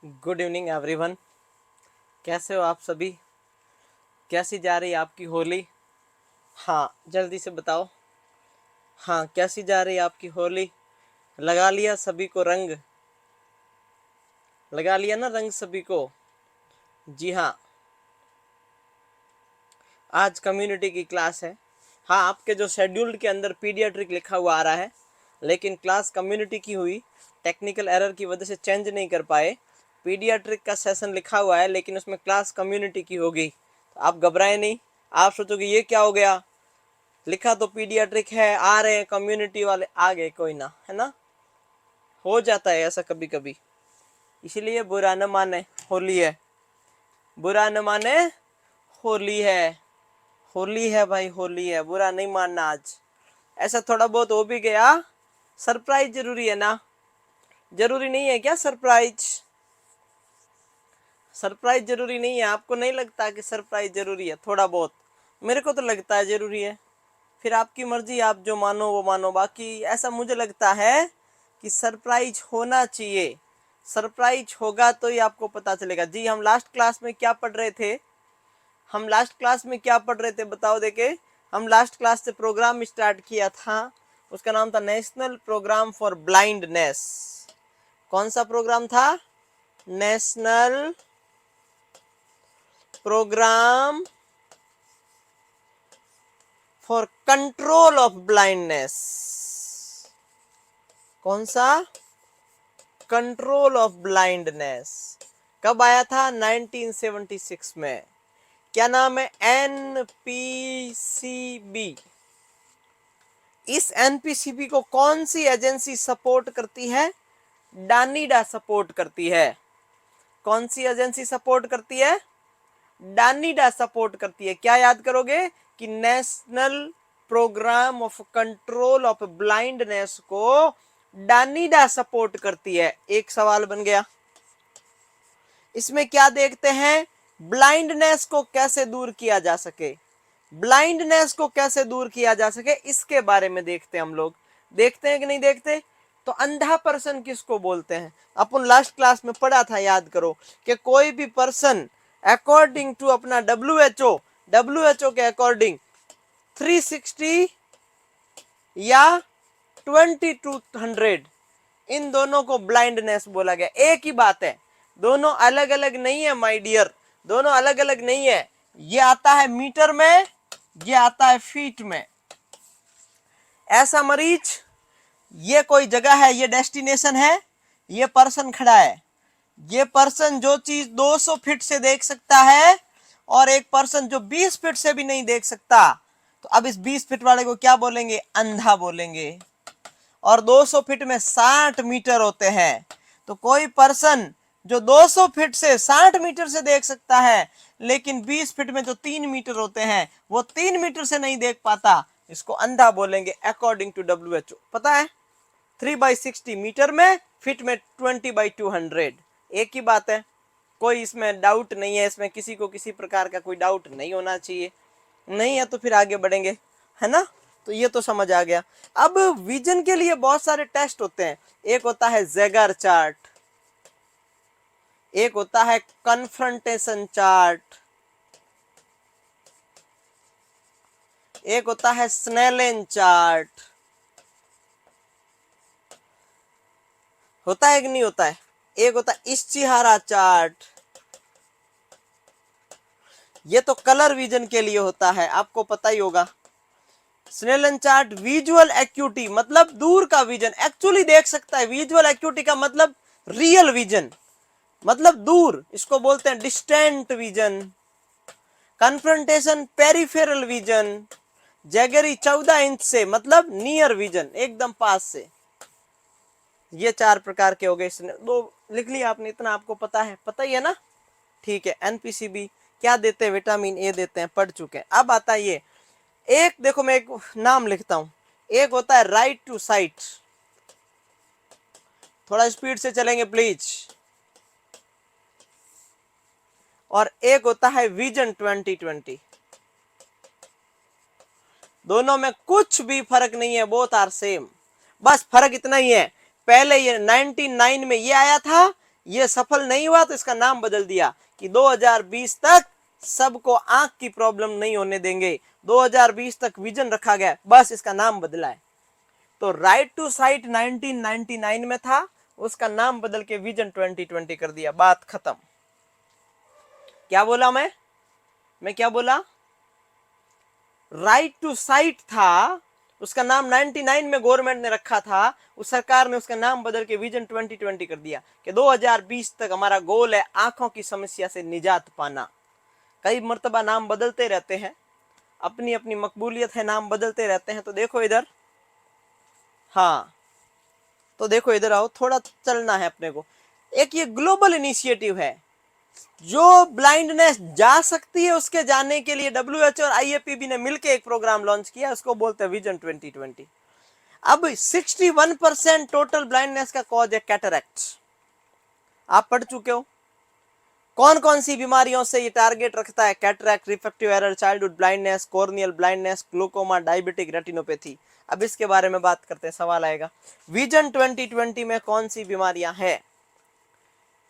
Good evening everyone. कैसे हो आप सभी? कैसी जा रही है आपकी होली? हाँ, जल्दी से बताओ। हाँ, कैसी जा रही है आपकी होली? लगा लिया सभी को रंग? लगा लिया ना रंग सभी को? जी हाँ, आज कम्युनिटी की क्लास है। हाँ, आपके जो शेड्यूल्ड के अंदर पीडियाट्रिक लिखा हुआ आ रहा है, लेकिन क्लास कम्युनिटी की हुई, टेक्निकल एरर की वजह से चेंज नहीं कर पाए। पीडियाट्रिक का सेशन लिखा हुआ है, लेकिन उसमें क्लास कम्युनिटी की होगी। तो आप घबराए नहीं। आप सोचोगे ये क्या हो गया, लिखा तो पीडियाट्रिक है, आ रहे हैं कम्युनिटी वाले, आ गए, कोई ना, है ना। हो जाता है ऐसा कभी कभी, इसलिए बुरा न माने, होली है। बुरा न माने, होली है। होली है भाई, होली है, बुरा नहीं मानना। आज ऐसा थोड़ा बहुत हो भी गया, सरप्राइज जरूरी है ना? जरूरी नहीं है क्या सरप्राइज? सरप्राइज जरूरी नहीं है? आपको नहीं लगता कि सरप्राइज जरूरी है? थोड़ा बहुत मेरे को तो लगता है जरूरी है। फिर आपकी मर्जी, आप जो मानो वो मानो। बाकी ऐसा मुझे लगता है कि सरप्राइज होना चाहिए। सरप्राइज होगा तो ही आपको पता चलेगा। जी, हम लास्ट क्लास में क्या पढ़ रहे थे? बताओ देखे। हम लास्ट क्लास से प्रोग्राम स्टार्ट किया था, उसका नाम था नेशनल प्रोग्राम फॉर ब्लाइंडनेस। कौन सा प्रोग्राम था? National programme for control of blindness. कौन सा? Control of blindness. कब आया था? 1976 में। क्या नाम है? एनपीसीबी। इस एनपीसीबी को कौन सी एजेंसी सपोर्ट करती है? डानिडा सपोर्ट करती है। कौन सी एजेंसी सपोर्ट करती है? डानिडा सपोर्ट करती है। क्या याद करोगे कि national programme of control of blindness को डानिडा सपोर्ट करती है। एक सवाल बन गया। इसमें क्या देखते हैं? ब्लाइंडनेस को कैसे दूर किया जा सके। ब्लाइंडनेस को कैसे दूर किया जा सके, इसके बारे में देखते हैं हम लोग। देखते हैं कि नहीं देखते? तो अंधा पर्सन किसको बोलते हैं? अपन लास्ट क्लास में पढ़ा था, याद करो, कि कोई भी पर्सन अकॉर्डिंग टू अपना डब्ल्यूएचओ के अकॉर्डिंग 360 या 2200, इन दोनों को ब्लाइंडनेस बोला गया। एक ही बात है, दोनों अलग अलग नहीं है माय डियर, दोनों अलग अलग नहीं है। ये आता है मीटर में, ये आता है फीट में। ऐसा मरीज, ये कोई जगह है, ये डेस्टिनेशन है, ये पर्सन खड़ा है। ये पर्सन जो चीज 200 फीट से देख सकता है, और एक पर्सन जो 20 फीट से भी नहीं देख सकता, तो अब इस 20 फीट वाले को क्या बोलेंगे? अंधा बोलेंगे। और 200 फीट में 60 मीटर होते हैं। तो कोई पर्सन जो 200 फीट से 60 मीटर से देख सकता है, लेकिन 20 फीट में जो 3 मीटर होते हैं, वो 3 मीटर से नहीं देख पाता, इसको अंधा बोलेंगे अकॉर्डिंग टू डब्ल्यूएचओ। पता है? 3/60 मीटर में, फीट में 20/200। एक ही बात है, कोई इसमें डाउट नहीं है। इसमें किसी को किसी प्रकार का कोई डाउट नहीं होना चाहिए। नहीं है तो फिर आगे बढ़ेंगे, है ना। तो ये तो समझ आ गया। अब विजन के लिए बहुत सारे टेस्ट होते हैं। एक होता है ज़ेगर चार्ट, एक होता है कन्फ्रंटेशन चार्ट, एक होता है स्नेलन चार्ट। होता है कि नहीं होता है? एक होता है इश्चिहारा चार्ट। ये तो कलर विजन के लिए होता है, आपको पता ही होगा। स्नेलन चार्ट विजुअल एक्यूटी, मतलब दूर का विजन, एक्चुअली देख सकता है। विजुअल एक्यूटी का मतलब रियल विजन, मतलब दूर, इसको बोलते हैं distant vision. Confrontation peripheral vision. Jaggery 14 inch से, मतलब नियर विजन, एकदम पास से। ये 4 प्रकार के हो गए। दो लिख लिया आपने, इतना आपको पता है, पता ही है ना। ठीक है। एनपीसीबी क्या देते हैं? विटामिन ए देते हैं, पढ़ चुके हैं। अब आता है ये एक, देखो मैं एक नाम लिखता हूं। एक होता है राइट टू साइट, थोड़ा स्पीड से चलेंगे प्लीज। और एक होता है विजन 2020। दोनों में कुछ भी फर्क नहीं है, बोथ आर सेम। बस फर्क इतना ही है, पहले ये 99 में ये आया था, ये सफल नहीं हुआ तो इसका नाम बदल दिया कि 2020 तक सबको आंख की प्रॉब्लम नहीं होने देंगे, 2020 तक विजन रखा गया, बस इसका नाम बदला है। तो राइट टू साइट 1999 में था, उसका नाम बदल के विजन 2020 कर दिया, बात खत्म। क्या बोला मैं क्या बोला? राइट टू साइट था, उसका नाम 99 में गवर्नमेंट ने रखा था, उस सरकार ने उसका नाम बदल के विजन 2020 कर दिया कि 2020 तक हमारा गोल है आंखों की समस्या से निजात पाना। कई मर्तबा नाम बदलते रहते हैं, अपनी अपनी मकबूलियत है, नाम बदलते रहते हैं। तो देखो इधर, हाँ तो देखो इधर आओ, थोड़ा चलना है अपने को। एक ये ग्लोबल इनिशिएटिव है, जो ब्लाइंडनेस जा सकती है उसके जाने के लिए WHO और IAPB ने मिलकर एक प्रोग्राम लॉन्च किया, उसको बोलते हैं विजन 2020। अब 61% टोटल ब्लाइंडनेस का कॉज है कैटरैक्ट। आप पढ़ चुके हो कौन कौन सी बीमारियों से ये टारगेट रखता है? Cataract, refractive error, childhood blindness, corneal blindness, glaucoma, diabetic retinopathy. अब इसके बारे में बात करते हैं, सवाल आएगा विजन 2020 में कौन सी बीमारियां हैं?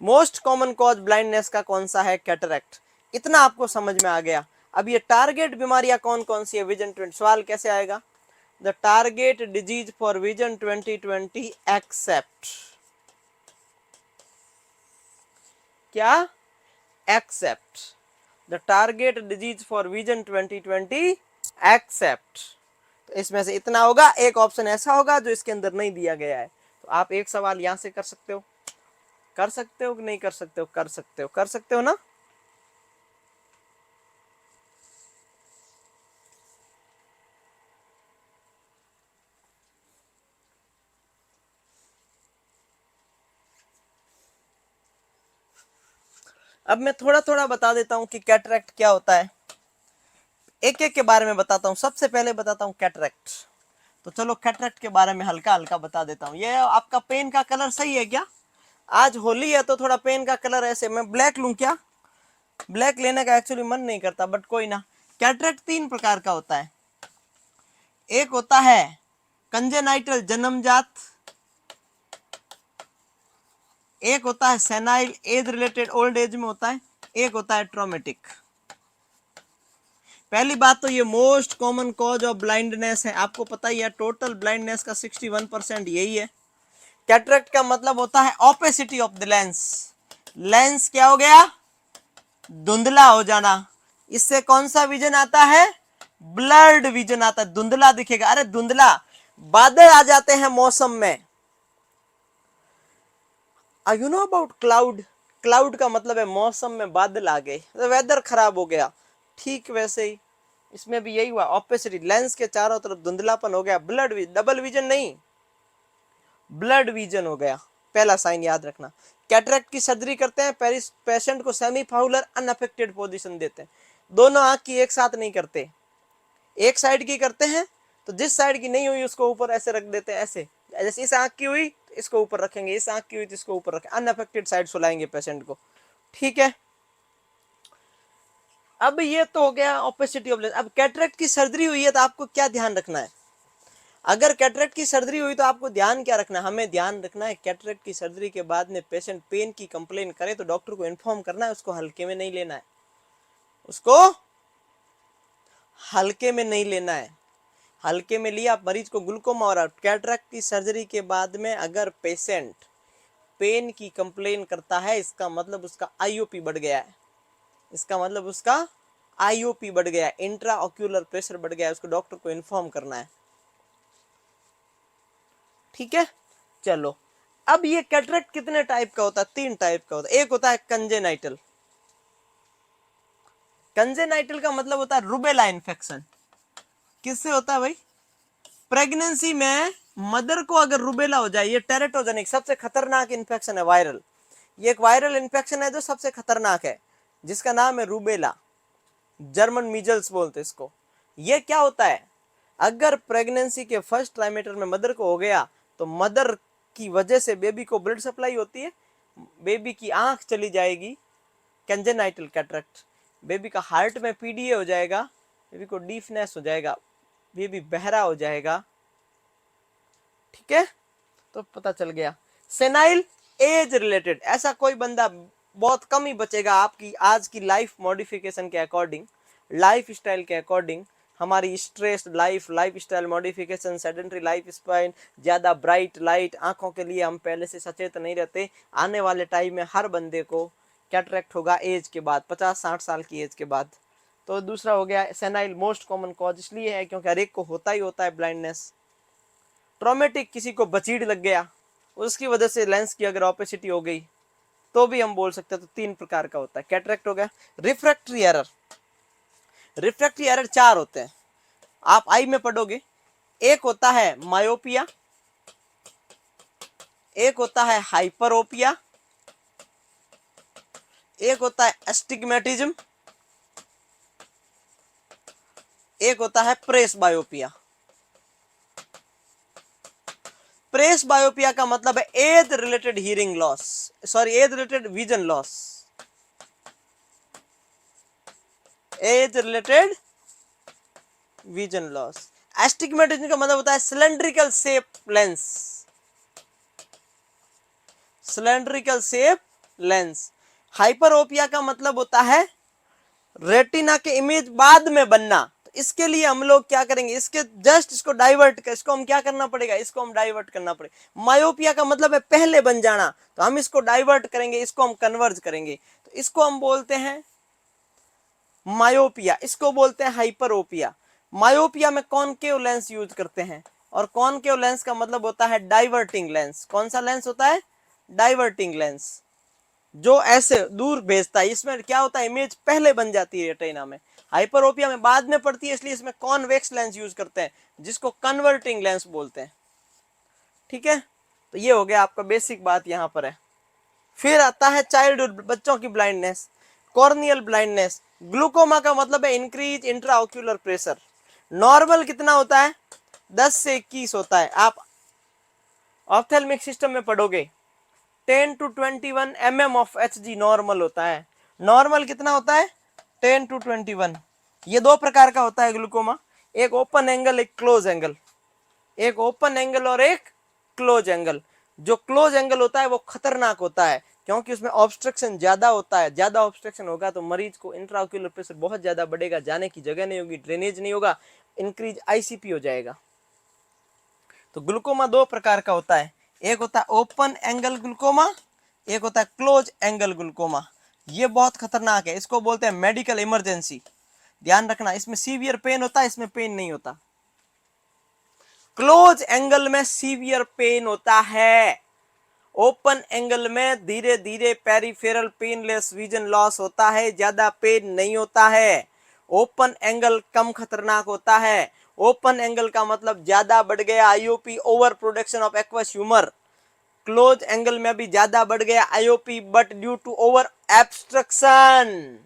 मोस्ट कॉमन कॉज ब्लाइंडनेस का कौन सा है? कैटरैक्ट। इतना आपको समझ में आ गया। अब ये टारगेट बीमारियां कौन कौन सी है विजन 20? सवाल कैसे आएगा? The target disease for vision 2020 except, क्या? Except the target disease for vision 2020 except. तो इसमें से इतना होगा, एक ऑप्शन ऐसा होगा जो इसके अंदर नहीं दिया गया है। तो आप एक सवाल यहां से कर सकते हो, कर सकते हो कि नहीं कर सकते हो? कर सकते हो, कर सकते हो ना? अब मैं थोड़ा थोड़ा बता देता हूं कि कैटरैक्ट क्या होता है, एक एक के बारे में बताता हूं। सबसे पहले बताता हूं कैटरैक्ट। तो चलो कैटरैक्ट के बारे में हल्का हल्का बता देता हूं। ये आपका पेन का कलर सही है क्या? आज होली है तो थोड़ा पेन का कलर ऐसे, मैं ब्लैक लूं क्या? ब्लैक लेने का एक्चुअली मन नहीं करता, बट कोई ना। कैटरैक्ट 3 प्रकार का होता है। एक होता है कंजेनाइटल, जन्मजात। एक होता है senile, age related, old age में होता है। एक होता है ट्रॉमेटिक। पहली बात तो ये most common cause of blindness है, आपको पता ही है। टोटल ब्लाइंडनेस का 61% यही है। कैटरैक्ट का मतलब होता है opacity of the lens. Lens क्या हो गया? धुंधला हो जाना। इससे कौन सा विजन आता है? ब्लर्ड विजन आता है, धुंधला दिखेगा। अरे धुंधला, बादल आ जाते हैं मौसम में। You know about cloud? Cloud का मतलब है मौसम में बादल आ गए, तो वेदर खराब हो गया। ठीक वैसे ही इसमें भी यही हुआ, ऑपेसिटी, लेंस के चारों तरफ धुंधलापन हो गया। ब्लड विजन, डबल विजन नहीं, ब्लड विजन हो गया। पहला साइन याद रखना। कैटरैक्ट की सर्जरी करते हैं, पेशेंट को सेमी फाउलर अनअफेक्टेड पोजीशन देते हैं। दोनों आंख की एक साथ नहीं करते, एक साइड की करते हैं। तो जिस साइड की नहीं हुई उसको ऊपर ऐसे रख देते हैं, ऐसे। जैसे इस आंख की हुई तो इसको ऊपर रखेंगे, इस आंख की हुई तो इसको ऊपर रखेंगे, अनअफेक्टेड साइड सुलाएंगे पेशेंट को। ठीक है, अब ये तो हो गया ऑपेसिटी ऑफ लेंस। अब कैटरैक्ट की सर्जरी हुई है तो आपको क्या ध्यान रखना है? अगर कैटरैक्ट की सर्जरी हुई तो आपको ध्यान क्या रखना है? हमें ध्यान रखना है कैटरैक्ट की सर्जरी के बाद में पेशेंट पेन की कंप्लेन करे तो डॉक्टर को इन्फॉर्म करना है, उसको हल्के में नहीं लेना है, उसको हल्के में नहीं लेना है। हल्के में लिया, मरीज को ग्लूकोमा हो रहा। कैटरैक्ट की सर्जरी के बाद में अगर पेशेंट पेन की कंप्लेन करता है, इसका मतलब उसका आईओपी बढ़ गया है, इसका मतलब उसका आईओपी बढ़ गया, इंट्रा ऑक्यूलर प्रेशर बढ़ गया है, उसको डॉक्टर को इन्फॉर्म करना है। ठीक है, चलो। अब ये कैटरैक्ट कितने टाइप का होता है? 3 टाइप का होता है। एक होता है कंजेनाइटल। कंजेनाइटल का मतलब होता है रुबेला इन्फेक्शन। किससे होता है भाई? प्रेगनेंसी में मदर को अगर रुबेला हो जाए, ये टेरेटोजेनिक सबसे खतरनाक इन्फेक्शन है, वायरल। ये एक वायरल इन्फेक्शन है जो सबसे खतरनाक है, जिसका नाम है रुबेला, जर्मन मीजल्स बोलते इसको। ये क्या होता है? अगर प्रेगनेंसी के फर्स्ट ट्राइमेटर में मदर को हो गया तो मदर की वजह से बेबी को ब्लड सप्लाई होती है, बेबी की आंख चली जाएगी, कंजेनाइटल कैटरैक्ट। बेबी का हार्ट में पीडीए हो जाएगा, बेबी को डीफनेस हो जाएगा, बेबी बहरा हो जाएगा। ठीक है, तो पता चल गया। सेनाइल, एज रिलेटेड, ऐसा कोई बंदा बहुत कम ही बचेगा आपकी आज की लाइफ मॉडिफिकेशन के अकॉर्डिंग, लाइफ स्टाइल के अकॉर्डिंग, हमारी stress life style modification, sedentary life style, ज्यादा ब्राइट लाइट आंखों के लिए हम पहले से सचेत नहीं रहते। आने वाले टाइम में हर बंदे को कैटरेक्ट होगा एज के बाद, 50-60 साल की एज के बाद। तो दूसरा हो गया सेनाइल, मोस्ट कॉमन कॉज इसलिए है क्योंकि हर एक को होता ही होता है ब्लाइंडनेस। ट्रॉमेटिक, किसी को बचीड़ लग गया, उसकी वजह से लेंस की अगर ऑपेसिटी हो गई तो भी हम बोल सकते हैं। तो 3 प्रकार का होता है, कैटरेक्ट हो गया। रिफ्रैक्टरी एरर, रिफ्रैक्टरी एरर 4 होते हैं, आप आई में पढ़ोगे। एक होता है मायोपिया, एक होता है हाइपरोपिया, एक होता है एस्टिग्मेटिज्म, एक होता है प्रेस बायोपिया। प्रेस बायोपिया का मतलब है age related hearing loss, sorry age related vision loss, age related vision loss. Astigmatism का मतलब होता है cylindrical shape lens, cylindrical shape lens. Hyperopia का मतलब होता है रेटिना के इमेज बाद में बनना। तो इसके लिए हम लोग क्या करेंगे, इसके जस्ट इसको डाइवर्ट कर, इसको हम क्या करना पड़ेगा, इसको हम डाइवर्ट करना पड़ेगा। मायोपिया का मतलब है पहले बन जाना, तो हम इसको डाइवर्ट करेंगे, इसको हम कन्वर्ज करेंगे, तो इसको हम बोलते हैं मायोपिया, इसको बोलते हैं हाइपरोपिया। मायोपिया में कॉनकेव लेंस यूज करते हैं, और कॉनकेव लेंस का मतलब होता है डाइवर्टिंग लेंस। कौन सा लेंस होता है, डाइवर्टिंग लेंस, जो ऐसे दूर भेजता है। इसमें क्या होता है, इमेज पहले बन जाती है रेटिना में, हाइपरोपिया में बाद में पड़ती है, इसलिए इसमें कॉन्वेक्स लेंस यूज करते हैं, जिसको कन्वर्टिंग लेंस बोलते हैं। ठीक है, तो ये हो गया आपका बेसिक बात यहां पर है। फिर आता है चाइल्डहुड, बच्चों की ब्लाइंडनेस, कॉर्नियल ब्लाइंडनेस। ग्लूकोमा का मतलब है इंक्रीज इंट्राओक्यूलर प्रेशर। नॉर्मल कितना होता है, 10 से 21 होता है। आप ऑप्थेल्मिक सिस्टम में पढ़ोगे 10 to 21 mm of HG normal होता है। नॉर्मल कितना होता है, 10 to 21। ये 2 प्रकार का होता है ग्लूकोमा, एक ओपन एंगल, एक क्लोज एंगल, एक ओपन एंगल और एक क्लोज एंगल। जो क्लोज एंगल होता है वो खतरनाक होता है, क्योंकि उसमें ऑब्स्ट्रक्शन ज्यादा होता है। ज्यादा ऑब्स्ट्रक्शन होगा तो मरीज को इंट्राओक्यूलर प्रेशर बहुत ज्यादा बढ़ेगा, जाने की जगह नहीं होगी, ड्रेनेज नहीं होगा, इंक्रीज ICP हो जाएगा। तो ग्लूकोमा 2 प्रकार का होता है, एक होता है ओपन एंगल ग्लूकोमा, एक होता है क्लोज एंगल ग्लूकोमा। ये बहुत खतरनाक है, इसको बोलते हैं मेडिकल इमरजेंसी। ध्यान रखना, इसमें सीवियर पेन होता है, इसमें पेन नहीं होता। क्लोज एंगल में सीवियर पेन होता है, ओपन एंगल में धीरे धीरे पेरिफेरल पेनलेस विजन लॉस होता है, ज्यादा पेन नहीं होता है। ओपन एंगल कम खतरनाक होता है। ओपन एंगल का मतलब ज्यादा बढ़ गया IOP, over production of aqueous humour. Close angle में भी ज्यादा बढ़ गया IOP, but due to over obstruction.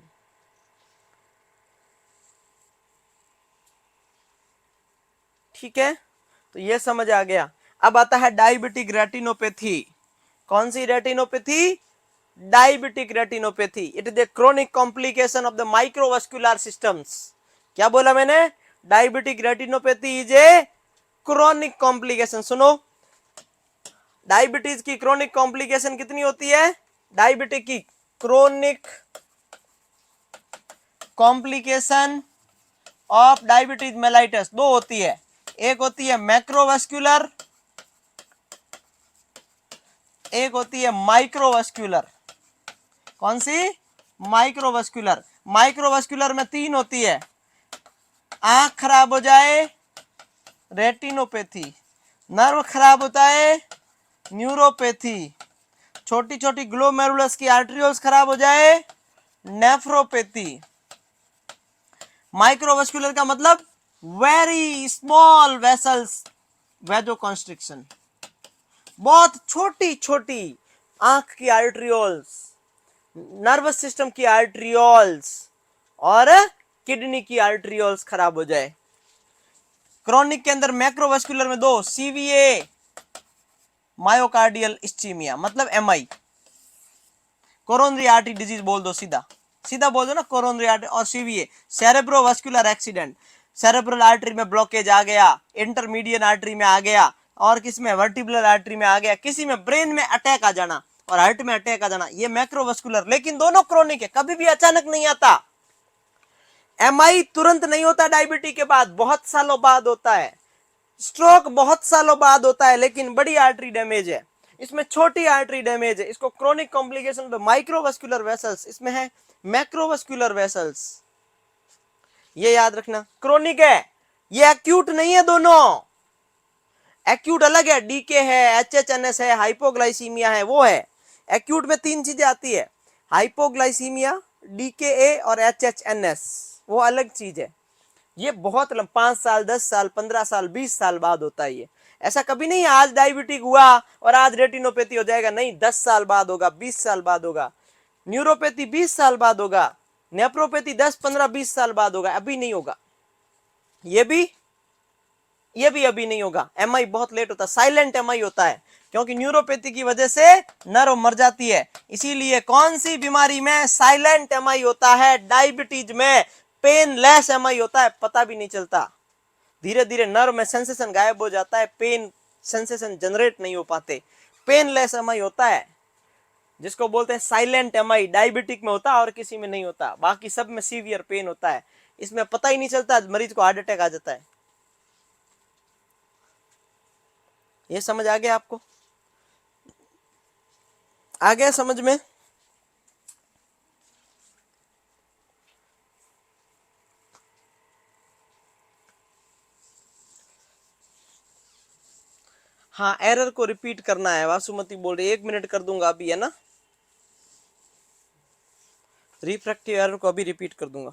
ठीक है, तो ये समझ आ गया। अब आता है डायबिटिक रेटिनोपैथी। कौन सी retinopathy, diabetic retinopathy. It is a chronic complication of the microvascular systems. क्या बोला मैंने, diabetic retinopathy is a chronic complication. सुनो, डायबिटीज की क्रोनिक कॉम्प्लिकेशन कितनी होती है, डायबिटिक की chronic complication of diabetes mellitus 2 होती है, एक होती है मैक्रोवास्कुलर, एक होती है माइक्रोवास्कुलर। कौन सी, माइक्रोवास्कुलर। माइक्रोवास्कुलर में 3 होती है, आंख खराब हो जाए रेटिनोपैथी, नर्व खराब होता है न्यूरोपैथी, छोटी छोटी ग्लोमेरुलस की आर्टरियोल्स खराब हो जाए नेफ्रोपैथी। माइक्रोवास्कुलर का मतलब वेरी स्मॉल वेसल्स वैजोकॉन्स्ट्रिक्शन, बहुत छोटी छोटी आंख की आर्टरियोल्स, नर्वस सिस्टम की आर्टरियोल्स और किडनी की आर्टरियोल्स खराब हो जाए। क्रोनिक के अंदर मैक्रोवास्कुलर में 2, CVA मायोकार्डियल इस्चीमिया मतलब MI, कोरोनरी आर्टरी डिजीज बोल दो, सीधा सीधा बोल दो ना, कोरोनरी आर्टरी। और CVA cerebrovascular accident, cerebral artery में ब्लॉकेज आ गया, इंटरमीडियन आर्टरी में आ गया, और किसमें वर्टिब्रल आर्टरी में आ गया, किसी में ब्रेन में अटैक आ जाना, और हार्ट में अटैक आ जाना, ये मैक्रोवास्कुलर। लेकिन दोनों क्रोनिक है, कभी भी अचानक नहीं आता। एमआई तुरंत नहीं होता डायबिटीज के बाद, बहुत सालों बाद होता है। स्ट्रोक बहुत सालों बाद होता है, लेकिन बड़ी आर्टरी डैमेज है, इसमें छोटी आर्टरी डैमेज है, इसको क्रोनिक कॉम्प्लिकेशन तो माइक्रोवास्कुलर वेसल्स, इसमें है मैक्रोवास्कुलर वेसल्स, ये याद रखना। क्रोनिक है, ये एक्यूट नहीं है दोनों। एक्यूट अलग है, डीके है, एचएचएनएस है, हाइपोग्लाइसीमिया है, वो है। एक्यूट में 3 चीजें आती है, हाइपोग्लाइसीमिया, डीकेए और एचएचएनएस, वो अलग चीज है। ये बहुत 5 साल, 10 साल, 15 साल, 20 साल बाद होता है। ये ऐसा कभी नहीं है आज डायबिटिक हुआ और आज रेटिनोपैथी हो जाएगा, नहीं, 10 साल बाद होगा, 20 साल बाद होगा। न्यूरोपैथी 20 साल बाद होगा, नेफ्रोपैथी 10, 15, 20 साल बाद होगा, अभी नहीं होगा। ये भी अभी नहीं होगा। एमआई बहुत लेट होता है, साइलेंट एमआई होता है, क्योंकि न्यूरोपैथी की वजह से नर्व मर जाती है। इसीलिए कौन सी बीमारी में साइलेंट एमआई होता है? डायबिटीज में पेनलेस एमआई होता है, पता भी नहीं चलता। धीरे धीरे नर्व में सेंसेशन गायब हो जाता है, पेन सेंसेशन जनरेट नहीं हो पाते, पेनलेस एमआई होता है, जिसको बोलते हैं साइलेंट एमआई। डायबिटिक में होता है और किसी में नहीं होता, बाकी सब में सीवियर पेन होता है, इसमें पता ही नहीं चलता, मरीज को हार्ट अटैक आ जाता है। ये समझ आ गया आपको? आ गया समझ में? हाँ, एरर को रिपीट करना है, वासुमती बोल रही है, 1 मिनट कर दूंगा अभी, है ना। रिफ्रैक्टिव एरर को अभी रिपीट कर दूंगा।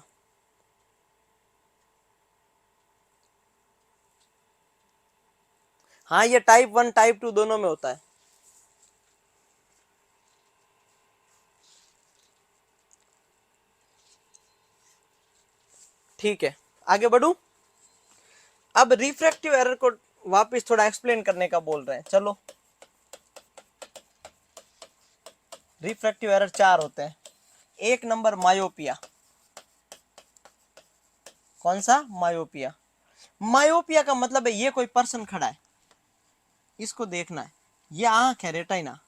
हाँ, ये टाइप 1 टाइप 2 दोनों में होता है। ठीक है, आगे बढ़ू। अब रिफ्रैक्टिव एरर को वापस थोड़ा एक्सप्लेन करने का बोल रहे हैं, चलो। रिफ्रैक्टिव एरर 4 होते हैं। 1 नंबर मायोपिया। कौन सा? मायोपिया। मायोपिया का मतलब है ये कोई पर्सन खड़ा है, इसको देखना है, ये आंख है रेटाइना,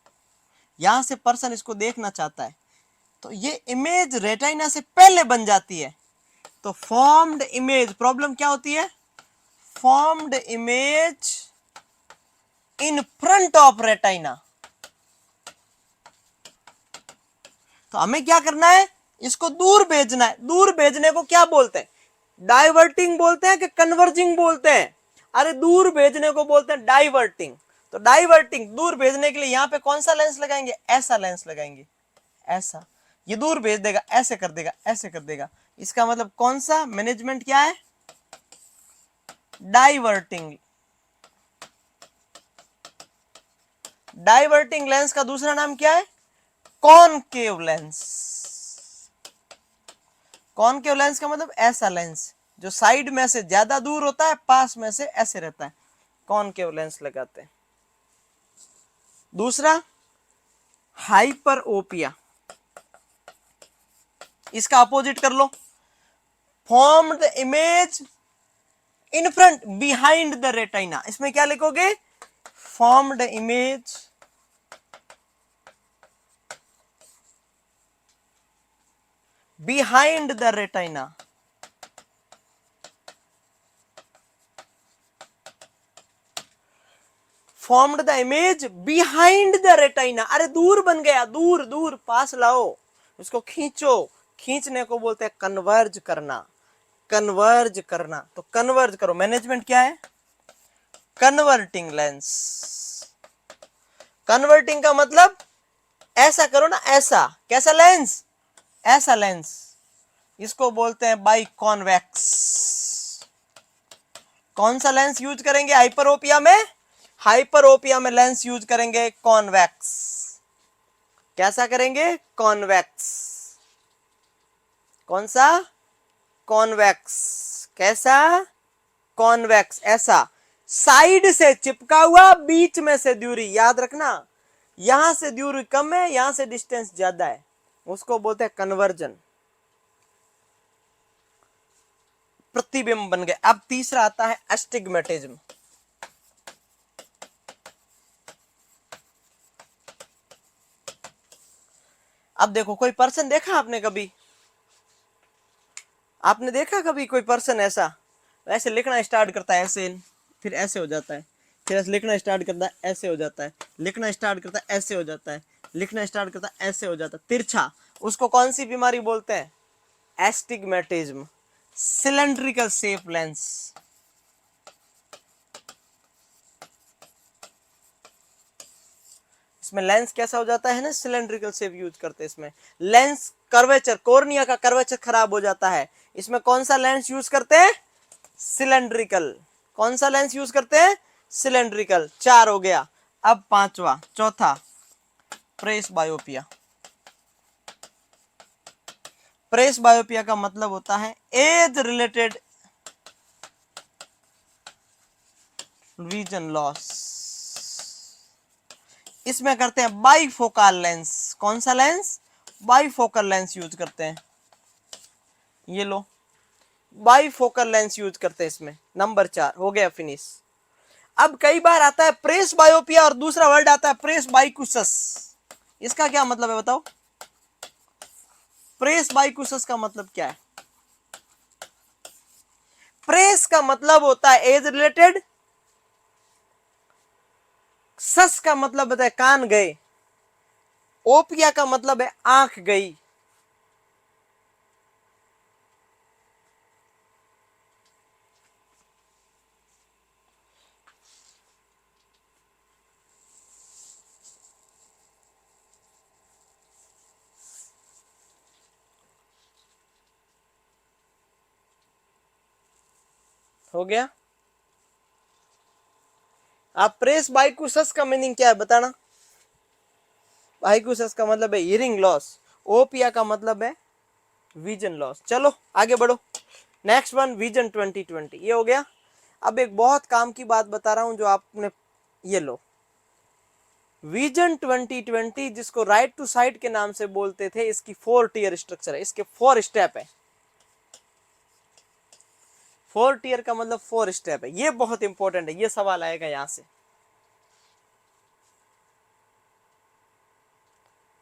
यहां से पर्सन इसको देखना चाहता है, तो ये इमेज रेटाइना से पहले बन जाती है, तो फॉर्म्ड इमेज। प्रॉब्लम क्या होती है? Formed image in front of retina. तो हमें क्या करना है? इसको दूर भेजना है। दूर भेजने को क्या बोलते हैं? डाइवर्टिंग बोलते हैं कि कन्वर्जिंग बोलते हैं? अरे दूर भेजने को बोलते हैं डाइवर्टिंग। तो डाइवर्टिंग, दूर भेजने के लिए यहां पे कौन सा लेंस लगाएंगे? ऐसा लेंस लगाएंगे, ऐसा। ये दूर भेज देगा, ऐसे कर देगा, ऐसे कर देगा। इसका मतलब कौन सा मैनेजमेंट क्या है? डाइवर्टिंग। डाइवर्टिंग लेंस का दूसरा नाम क्या है? Concave lens. कॉनकेव लेंस का मतलब ऐसा लेंस जो साइड में से ज्यादा दूर होता है, पास में से ऐसे रहता है, कॉनकेव लेंस लगाते हैं। दूसरा हाइपरओपिया, इसका अपोजिट कर लो। Formed image in front, behind the retina. इसमें क्या लिखोगे? Formed image behind the retina. Formed the image behind the retina. अरे दूर बन गया, दूर दूर, पास लाओ, उसको खींचो। खींचने को बोलते हैं कन्वर्ज करना। कन्वर्ज करना, तो कन्वर्ज करो। मैनेजमेंट क्या है? Converting lens. कन्वर्टिंग का मतलब ऐसा करो ना, ऐसा। कैसा लेंस? ऐसा लेंस, इसको बोलते हैं बाई कॉन्वेक्स। कौन सा लेंस यूज करेंगे हाइपरोपिया में? हाइपरोपिया में लेंस यूज करेंगे कॉन्वेक्स। कैसा करेंगे? कॉन्वेक्स। कौन सा? कॉन्वेक्स। कैसा? कॉन्वेक्स, ऐसा। साइड से चिपका हुआ, बीच में से दूरी, याद रखना। यहां से दूरी कम है, यहां से डिस्टेंस ज्यादा है, उसको बोलते हैं कन्वर्जन। प्रतिबिंब बन गए। अब तीसरा आता है एस्टिग्मेटिज्म। अब देखो, कोई पर्सन देखा आपने कभी? आपने देखा कभी कोई पर्सन ऐसा ऐसे लिखना स्टार्ट करता है ऐसे, फिर ऐसे हो जाता है, फिर ऐसे लिखना स्टार्ट करता है ऐसे हो जाता है, लिखना स्टार्ट करता है ऐसे हो जाता है, लिखना स्टार्ट करता है ऐसे हो जाता है, तिरछा। उसको कौन सी बीमारी बोलते हैं? एस्टिग्मेटिज्म। Cylindrical shape lens. इसमें लेंस कैसा हो जाता है ना, सिलेंड्रिकल शेप यूज करते हैं इसमें। लेंस कर्वेचर, कॉर्निया का कर्वेचर खराब हो जाता है, इसमें कौन सा लेंस यूज करते हैं? सिलेंड्रिकल। कौन सा लेंस यूज करते हैं? सिलेंड्रिकल। 4 हो गया। अब पांचवा, चौथा, प्रेस बायोपिया। प्रेस बायोपिया का मतलब होता है एज रिलेटेड विजन लॉस। इसमें करते हैं बाईफोकल लेंस। कौन सा लेंस? बाईफोकल लेंस यूज करते हैं। ये लो, बाईफोकल लेंस यूज करते हैं इसमें। नंबर 4 हो गया, फिनिश। अब कई बार आता है प्रेस बायोपिया और दूसरा वर्ड आता है प्रेस बाइकुसस। इसका क्या मतलब है बताओ? प्रेस बाइकुसस का मतलब क्या है? प्रेस का मतलब होता है एज रिलेटेड, सस का मतलब होता है कान गए, ओपिया का मतलब है आंख गई। हो गया। आप प्रेस बाइकुसस का मीनिंग क्या है बताना? बाइकुसस का मतलब है हियरिंग लॉस, ओपिया का मतलब है विजन लॉस। चलो आगे बढ़ो। Next one, vision 2020। ये हो गया। अब एक बहुत काम की बात बता रहा हूं जो आपने, ये लो, विजन 2020 जिसको राइट टू साइट के नाम से बोलते थे, इसकी 4 टियर स्ट्रक्चर है, इसके 4 स्टेप है। 4 टियर का मतलब 4 स्टेप है। ये बहुत इंपॉर्टेंट है, ये सवाल आएगा यहां से।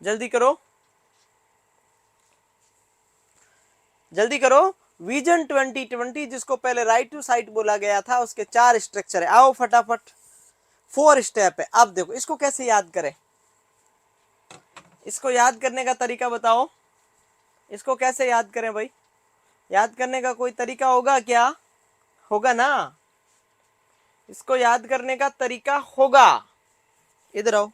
जल्दी करो, जल्दी करो। विजन 2020 जिसको पहले राइट टू साइट बोला गया था, उसके 4 स्ट्रक्चर है। आओ फटाफट, 4 स्टेप है। अब देखो इसको कैसे याद करें, इसको याद करने का तरीका बताओ। इसको कैसे याद करें भाई? याद करने का कोई तरीका होगा क्या? होगा ना? इसको याद करने का तरीका होगा। इधर आओ।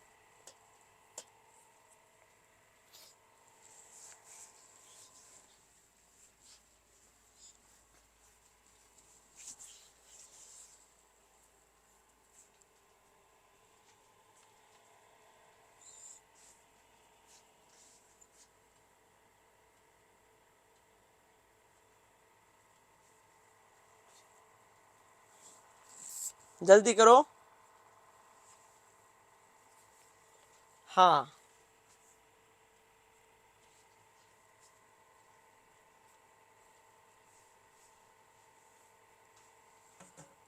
जल्दी करो। हाँ,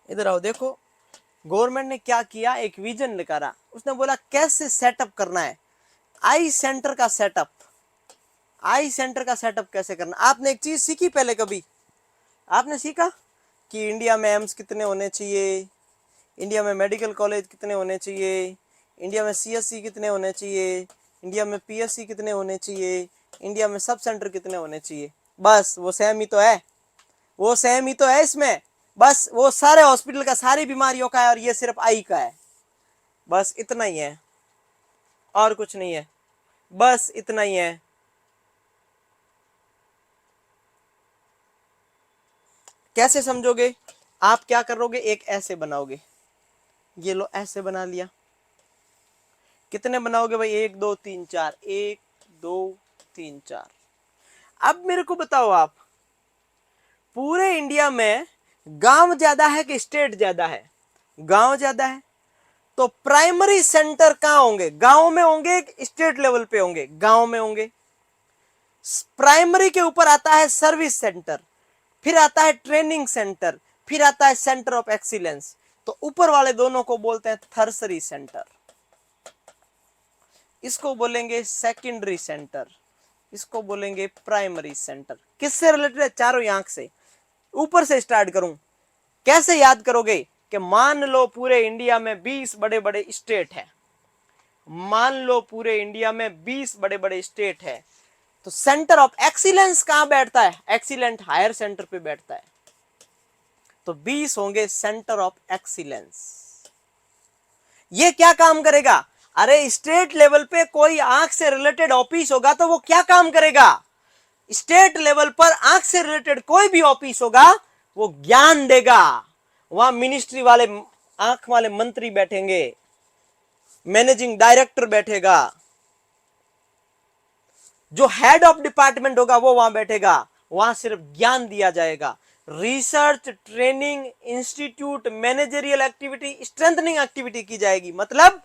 इधर आओ। देखो गवर्नमेंट ने क्या किया, एक विजन निकाला। उसने बोला कैसे सेटअप करना है, आई सेंटर का सेटअप। आई सेंटर का सेटअप कैसे करना? आपने एक चीज सीखी पहले कभी? आपने सीखा कि इंडिया में एम्स कितने होने चाहिए, इंडिया में मेडिकल कॉलेज कितने होने चाहिए, इंडिया में सीएससी कितने होने चाहिए, इंडिया में पीएससी कितने होने चाहिए, इंडिया में सब सेंटर कितने होने चाहिए? बस वो सेम ही तो है, वो सेम ही तो है इसमें। बस वो सारे हॉस्पिटल का, सारी बीमारियों का है, और ये सिर्फ आई का है। बस इतना ही है, और कुछ नहीं है, बस इतना ही है। कैसे समझोगे? आप क्या करोगे, एक ऐसे बनाओगे, ये लो ऐसे बना लिया। कितने बनाओगे भाई? 1 2 3 4, 1 2 3 4। अब मेरे को बताओ आप, पूरे इंडिया में गांव ज्यादा है कि स्टेट ज्यादा है? गांव ज्यादा है। तो प्राइमरी सेंटर कहां होंगे? गांव में होंगे, स्टेट लेवल पे होंगे? गांव में होंगे। प्राइमरी के ऊपर आता है सर्विस सेंटर, फिर आता है ट्रेनिंग सेंटर, फिर आता है सेंटर ऑफ एक्सीलेंस। तो ऊपर वाले दोनों को बोलते हैं थर्सरी सेंटर। इसको बोलेंगे सेकेंडरी सेंटर, इसको बोलेंगे प्राइमरी सेंटर। किससे रिलेटेड है? चारों आंख से। ऊपर से स्टार्ट करूं, कैसे याद करोगे कि मान लो पूरे इंडिया में 20 बड़े बड़े स्टेट है, मान लो पूरे इंडिया में 20 बड़े बड़े स्टेट है, तो सेंटर ऑफ एक्सीलेंस कहां बैठता है? एक्सीलेंट हायर सेंटर पे बैठता है। तो 20 होंगे सेंटर ऑफ एक्सीलेंस। ये क्या काम करेगा? अरे स्टेट लेवल पे कोई आंख से रिलेटेड ऑफिस होगा तो वो क्या काम करेगा? स्टेट लेवल पर आंख से रिलेटेड कोई भी ऑफिस होगा वो ज्ञान देगा। वहां मिनिस्ट्री वाले, आंख वाले मंत्री बैठेंगे, मैनेजिंग डायरेक्टर बैठेगा, जो हेड ऑफ डिपार्टमेंट होगा वो वहां बैठेगा, वहां सिर्फ ज्ञान दिया जाएगा। Research, training, institute, managerial activity, strengthening activity की जाएगी। मतलब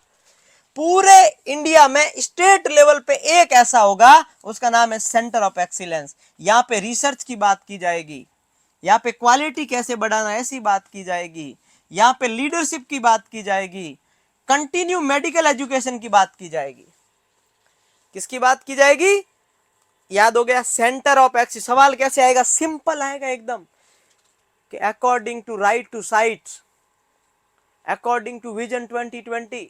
पूरे इंडिया में स्टेट लेवल पे एक ऐसा होगा, उसका नाम है सेंटर ऑफ एक्सीलेंस। यहां पे रिसर्च की बात की जाएगी, यहां पे क्वालिटी कैसे बढ़ाना ऐसी बात की जाएगी, यहां पे लीडरशिप की बात की जाएगी, कंटिन्यू मेडिकल एजुकेशन की बात की जाएगी। किसकी बात की जाएगी? याद हो गया, सेंटर ऑफ एक्सीलेंस। सवाल कैसे आएगा? सिंपल आएगा एकदम, कि according to right to sight, according to vision 2020,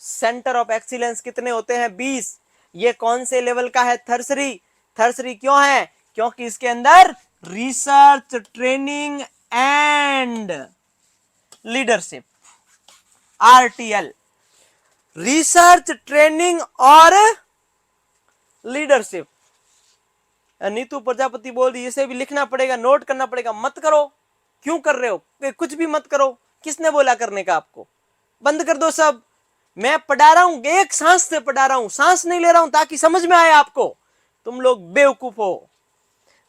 centre of excellence कितने होते हैं? 20। ये कौन से लेवल का है? थर्सरी। थर्सरी क्यों है? क्योंकि इसके अंदर research, training and leadership, RTL, research, training और लीडरशिप। नीतू प्रजापति बोल रही इसे भी लिखना पड़ेगा, नोट करना पड़ेगा। मत करो, क्यों कर रहे हो? कुछ भी मत करो। किसने बोला करने का आपको? बंद कर दो सब। मैं पढ़ा रहा हूं, एक सांस से पढ़ा रहा हूं, सांस नहीं ले रहा हूं ताकि समझ में आए आपको। तुम लोग बेवकूफ हो।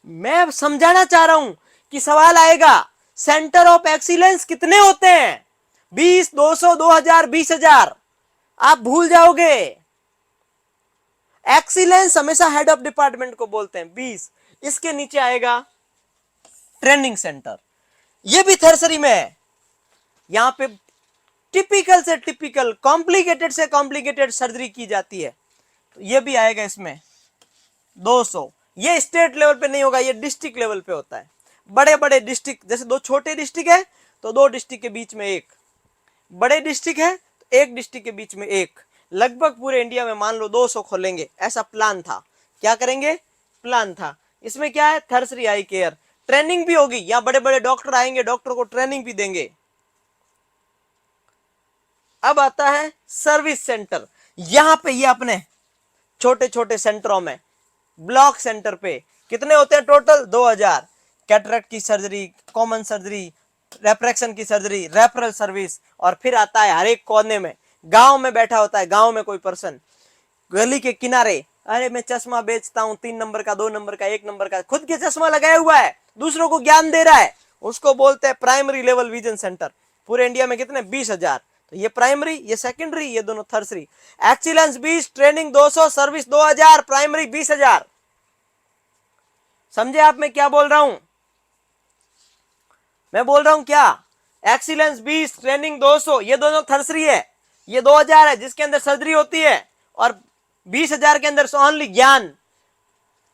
मैं समझाना चाह रहा हूं कि सवाल आएगा सेंटर ऑफ एक्सीलेंस कितने होते हैं? 20, 200, 2000, 20,000। आप भूल जाओगे। एक्सीलेंस हमेशा हेड ऑफ डिपार्टमेंट को बोलते हैं। 20। इसके नीचे आएगा ट्रेनिंग सेंटर, ये भी थर्सरी में है। यहां पे टिपिकल से टिपिकल, कॉम्प्लिकेटेड से कॉम्प्लिकेटेड सर्जरी की जाती है, तो ये भी आएगा इसमें 200। ये स्टेट लेवल पे नहीं होगा, ये डिस्ट्रिक्ट लेवल पे होता है। बड़े बड़े डिस्ट्रिक्ट, जैसे 2 छोटे डिस्ट्रिक्ट है तो 2 डिस्ट्रिक्ट के बीच में एक, बड़े डिस्ट्रिक्ट है तो 1 डिस्ट्रिक्ट के बीच में एक। लगभग पूरे इंडिया में मान लो 200 खोलेंगे, ऐसा प्लान था। क्या करेंगे? प्लान था। इसमें क्या है? थर्सरी आई केयर, ट्रेनिंग भी होगी। यहाँ बड़े बड़े डॉक्टर आएंगे, डॉक्टर को ट्रेनिंग भी देंगे। अब आता है सर्विस सेंटर। यहां पे ये अपने छोटे छोटे सेंटरों में, ब्लॉक सेंटर पे कितने होते हैं टोटल? 2000। कैटरेक्ट की सर्जरी, कॉमन सर्जरी, रेफ्रैक्शन की सर्जरी, रेफरल सर्विस। और फिर आता है हर एक कोने में, गांव में बैठा होता है, गांव में कोई पर्सन गली के किनारे, अरे मैं चश्मा बेचता हूं, 3 नंबर का, 2 नंबर का, 1 नंबर का, खुद के चश्मा लगाया हुआ है, दूसरों को ज्ञान दे रहा है, उसको बोलते हैं प्राइमरी लेवल विजन सेंटर। पूरे इंडिया में कितने? 20,000। तो ये प्राइमरी, ये सेकेंडरी, ये दोनों tertiary. Excellence 20, training 200, service 2000, primary 20,000। समझे आप मैं क्या बोल रहा हूं? मैं बोल रहा हूं क्या? एक्सीलेंस 20, ट्रेनिंग 200, ये दोनों थर्सरी है। ये 2000 है जिसके अंदर सर्जरी होती है, और 20,000 के अंदर ओनली ज्ञान,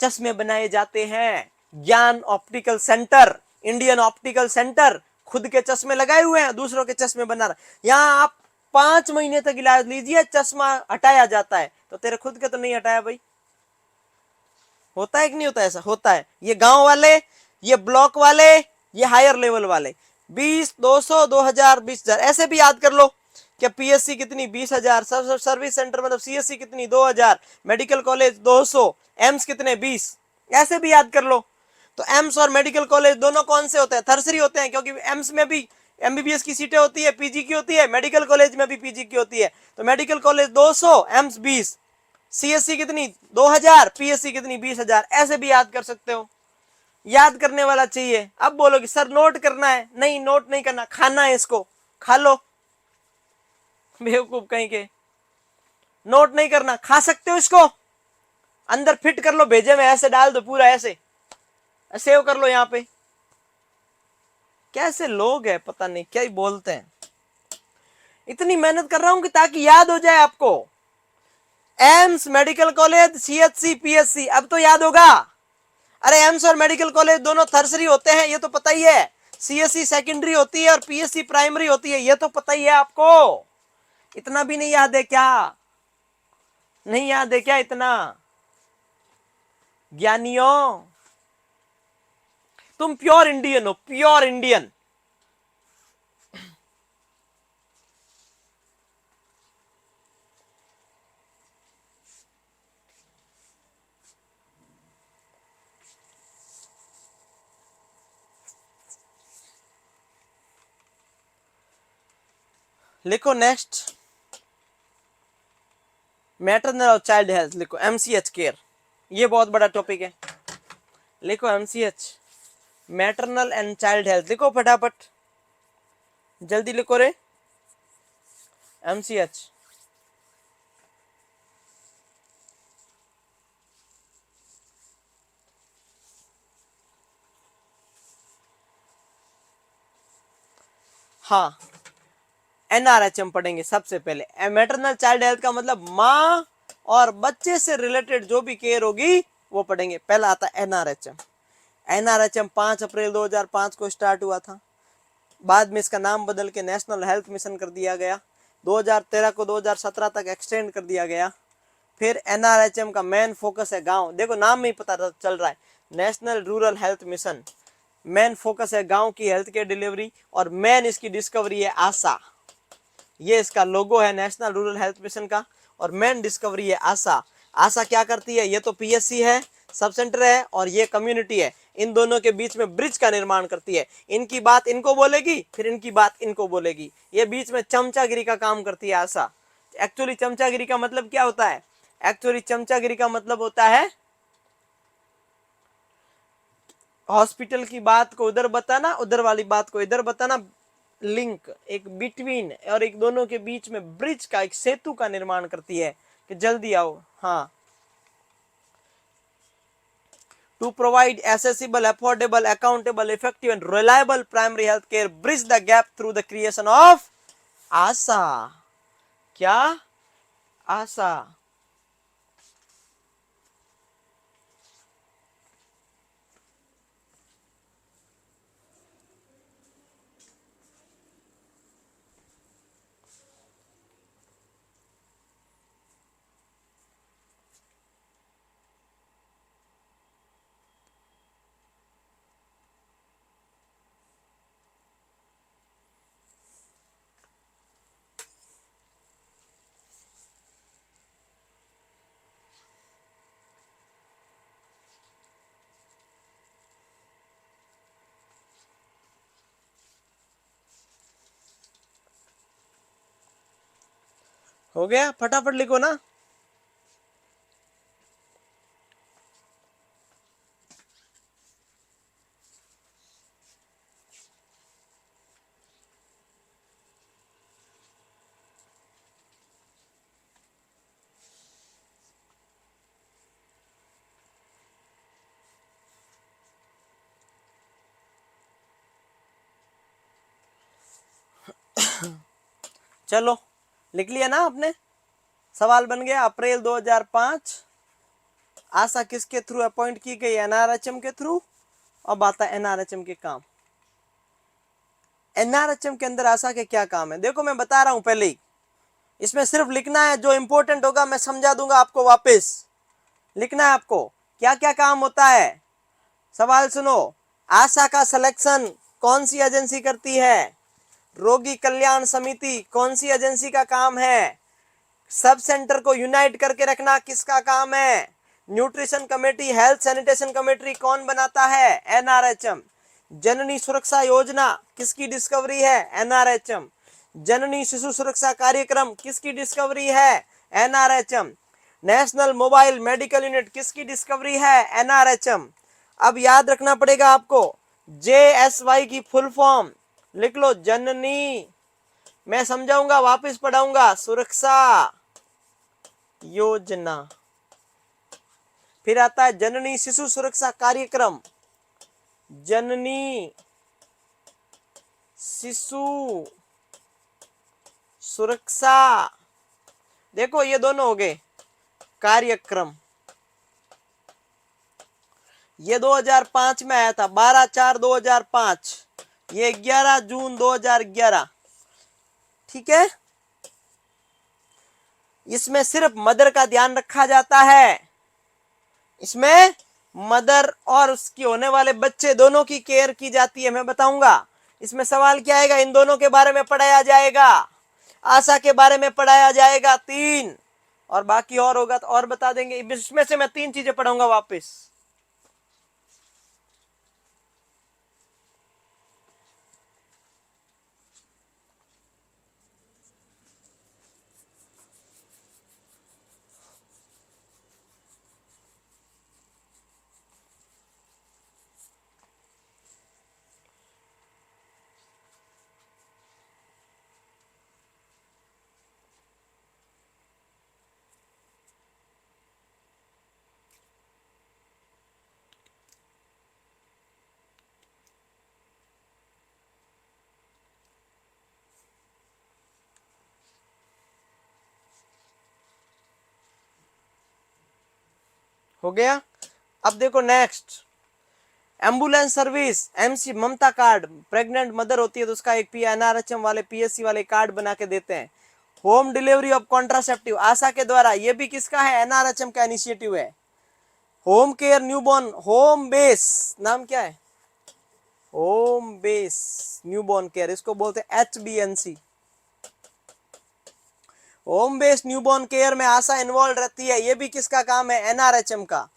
चश्मे बनाए जाते हैं। ज्ञान optical centre, Indian optical centre, खुद के चश्मे लगाए हुए हैं, दूसरों के चश्मे बना रहा। यहां आप 5 महीने तक इलाज लीजिए, चश्मा हटाया जाता है। तो तेरे खुद के तो नहीं हटाया भाई? होता है कि नहीं होता? ऐसा होता है। ये गांव वाले, ये ब्लॉक वाले, ये हायर लेवल वाले। 20, 200, 2000, 20,000 ऐसे भी याद कर लो। क्या पीएससी कितनी? 20,000। सर्विस सेंटर मतलब सीएससी कितनी? 2000। Medical college 200। एम्स कितने? 20। ऐसे भी याद कर लो। तो एम्स और मेडिकल कॉलेज दोनों कौन से होते हैं? थर्सरी होते हैं, क्योंकि एम्स में भी एमबीबीएस की सीटें होती है, पीजी की होती है, मेडिकल कॉलेज में भी पीजी की होती है। तो मेडिकल कॉलेज 200, एम्स 20, सीएससी कितनी? 2000, पीएससी कितनी? 20,000। ऐसे भी याद कर सकते हो। याद करने वाला चाहिए। अब बोलोगे सर नोट करना है, नहीं नोट नहीं करना, खाना है, इसको खा लो। बेवकूफ कहीं के, नोट नहीं करना, खा सकते हो इसको, अंदर फिट कर लो, भेजे में ऐसे डाल दो, पूरा ऐसे सेव कर लो। यहां पे कैसे लोग हैं पता नहीं, क्या ही बोलते हैं। इतनी मेहनत कर रहा हूं कि ताकि याद हो जाए आपको। AIIMS medical college, CHC, PHC, अब तो याद होगा। अरे एम्स और मेडिकल कॉलेज दोनों थर्सरी होते हैं, ये तो पता ही है। सीएससी सेकेंडरी होती है और पीएचसी प्राइमरी होती है, ये तो पता ही है आपको। इतना भी नहीं याद है क्या? नहीं याद है क्या इतना? ज्ञानियों, तुम प्योर इंडियन हो, प्योर इंडियन। लिखो नेक्स्ट, मैटरनल और चाइल्ड हेल्थ लिखो, एमसीएच केयर, ये बहुत बड़ा टॉपिक है। लिखो MCH, maternal and child health, लिखो फटाफट, जल्दी लिखो रे। एमसीएच, हाँ एनआरएचएम पढ़ेंगे सबसे पहले। मैटरनल चाइल्ड हेल्थ का मतलब माँ और बच्चे से रिलेटेड जो भी केयर होगी वो पढ़ेंगे। पहला आता है एनआरएचएम। एनआरएचएम 5 अप्रैल 2005 को स्टार्ट हुआ था, बाद में इसका नाम बदल के नेशनल हेल्थ मिशन कर दिया गया। 2013 को 2017 तक एक्सटेंड कर दिया गया। फिर एनआरएचएम का मेन फोकस है गांव, देखो नाम में ही पता चल रहा है, national rural health mission. Main focus है गांव की हेल्थ केयर डिलीवरी, और मेन इसकी डिस्कवरी है आशा। ये इसका लोगो है नेशनल रूरल हेल्थ मिशन का, और मेन डिस्कवरी है आशा। आशा क्या करती है? ये तो पीएससी है, सब सेंटर है, और ये कम्युनिटी है। इन दोनों के बीच में ब्रिज का निर्माण करती है। इनकी बात इनको बोलेगी, फिर इनकी बात इनको बोलेगी। ये बीच में चमचागिरी का काम करती है आशा। एक्चुअली चमचागिरी का मतलब क्या होता है? एक्चुअली चमचागिरी का मतलब होता है हॉस्पिटल की बात को उधर बताना, उधर वाली बात को इधर बताना, लिंक, एक बिटवीन और एक दोनों के बीच में ब्रिज का, एक सेतु का निर्माण करती है कि जल्दी आओ। हाँ, to provide accessible, affordable, accountable, effective and reliable primary health care, bridge the gap through the creation of आशा। क्या? आशा। हो गया? फटाफट लिखो ना। चलो, लिख लिया ना आपने? सवाल बन गया। अप्रैल 2005 आशा किसके थ्रू अपॉइंट की गई? एनआरएचएम के थ्रू। अब आता है एनआरएचएम के काम। एनआरएचएम के अंदर आशा के क्या काम है? देखो मैं बता रहा हूं पहले ही, इसमें सिर्फ लिखना है, जो इंपॉर्टेंट होगा मैं समझा दूंगा आपको। वापस लिखना है आपको क्या क्या काम होता है। सवाल सुनो, आशा का सिलेक्शन कौन सी एजेंसी करती है? रोगी कल्याण समिति कौन सी एजेंसी का काम है? सब सेंटर को यूनाइट करके रखना किसका काम है? Nutrition committee, health sanitation committee कौन बनाता है? एनआरएचएम। जननी सुरक्षा योजना किसकी डिस्कवरी है? एनआरएचएम। जननी शिशु सुरक्षा कार्यक्रम किसकी डिस्कवरी है? NRHM. National mobile medical unit किसकी डिस्कवरी है? एनआरएचएम। अब याद रखना पड़ेगा आपको, जेएसवाई की फुल फॉर्म लिख लो, जननी, मैं समझाऊंगा वापस पढ़ाऊंगा, सुरक्षा योजना। फिर आता है जननी शिशु सुरक्षा कार्यक्रम, जननी शिशु सुरक्षा। देखो ये दोनों हो गए, कार्यक्रम, ये 2005 में आया था, 12/4/2005, ये 11 जून 2011। ठीक है, इसमें सिर्फ मदर का ध्यान रखा जाता है, इसमें मदर और उसकी होने वाले बच्चे दोनों की केयर की जाती है। मैं बताऊंगा इसमें सवाल क्या आएगा, इन दोनों के बारे में पढ़ाया जाएगा, आशा के बारे में पढ़ाया जाएगा 3, और बाकी और होगा तो और बता देंगे। इसमें से मैं 3 चीजें पढ़ाऊंगा वापस। हो गया। अब देखो नेक्स्ट, एम्बुलेंस सर्विस, एमसी ममता कार्ड, प्रेग्नेंट मदर होती है तो उसका एक एनआरएचएम वाले पीएससी वाले कार्ड बना के देते हैं। होम डिलीवरी ऑफ कॉन्ट्रासेप्टिव, आशा के द्वारा, ये भी किसका है, एनआरएचएम का इनिशिएटिव है। Home care newborn, home base, नाम क्या है, होम बेस न्यूबॉर्न केयर, इसको बोलते हैं HBNC। Home based newborn care में आशा इन्वॉल्व रहती है, ये भी किसका काम है, एनआरएचएम का।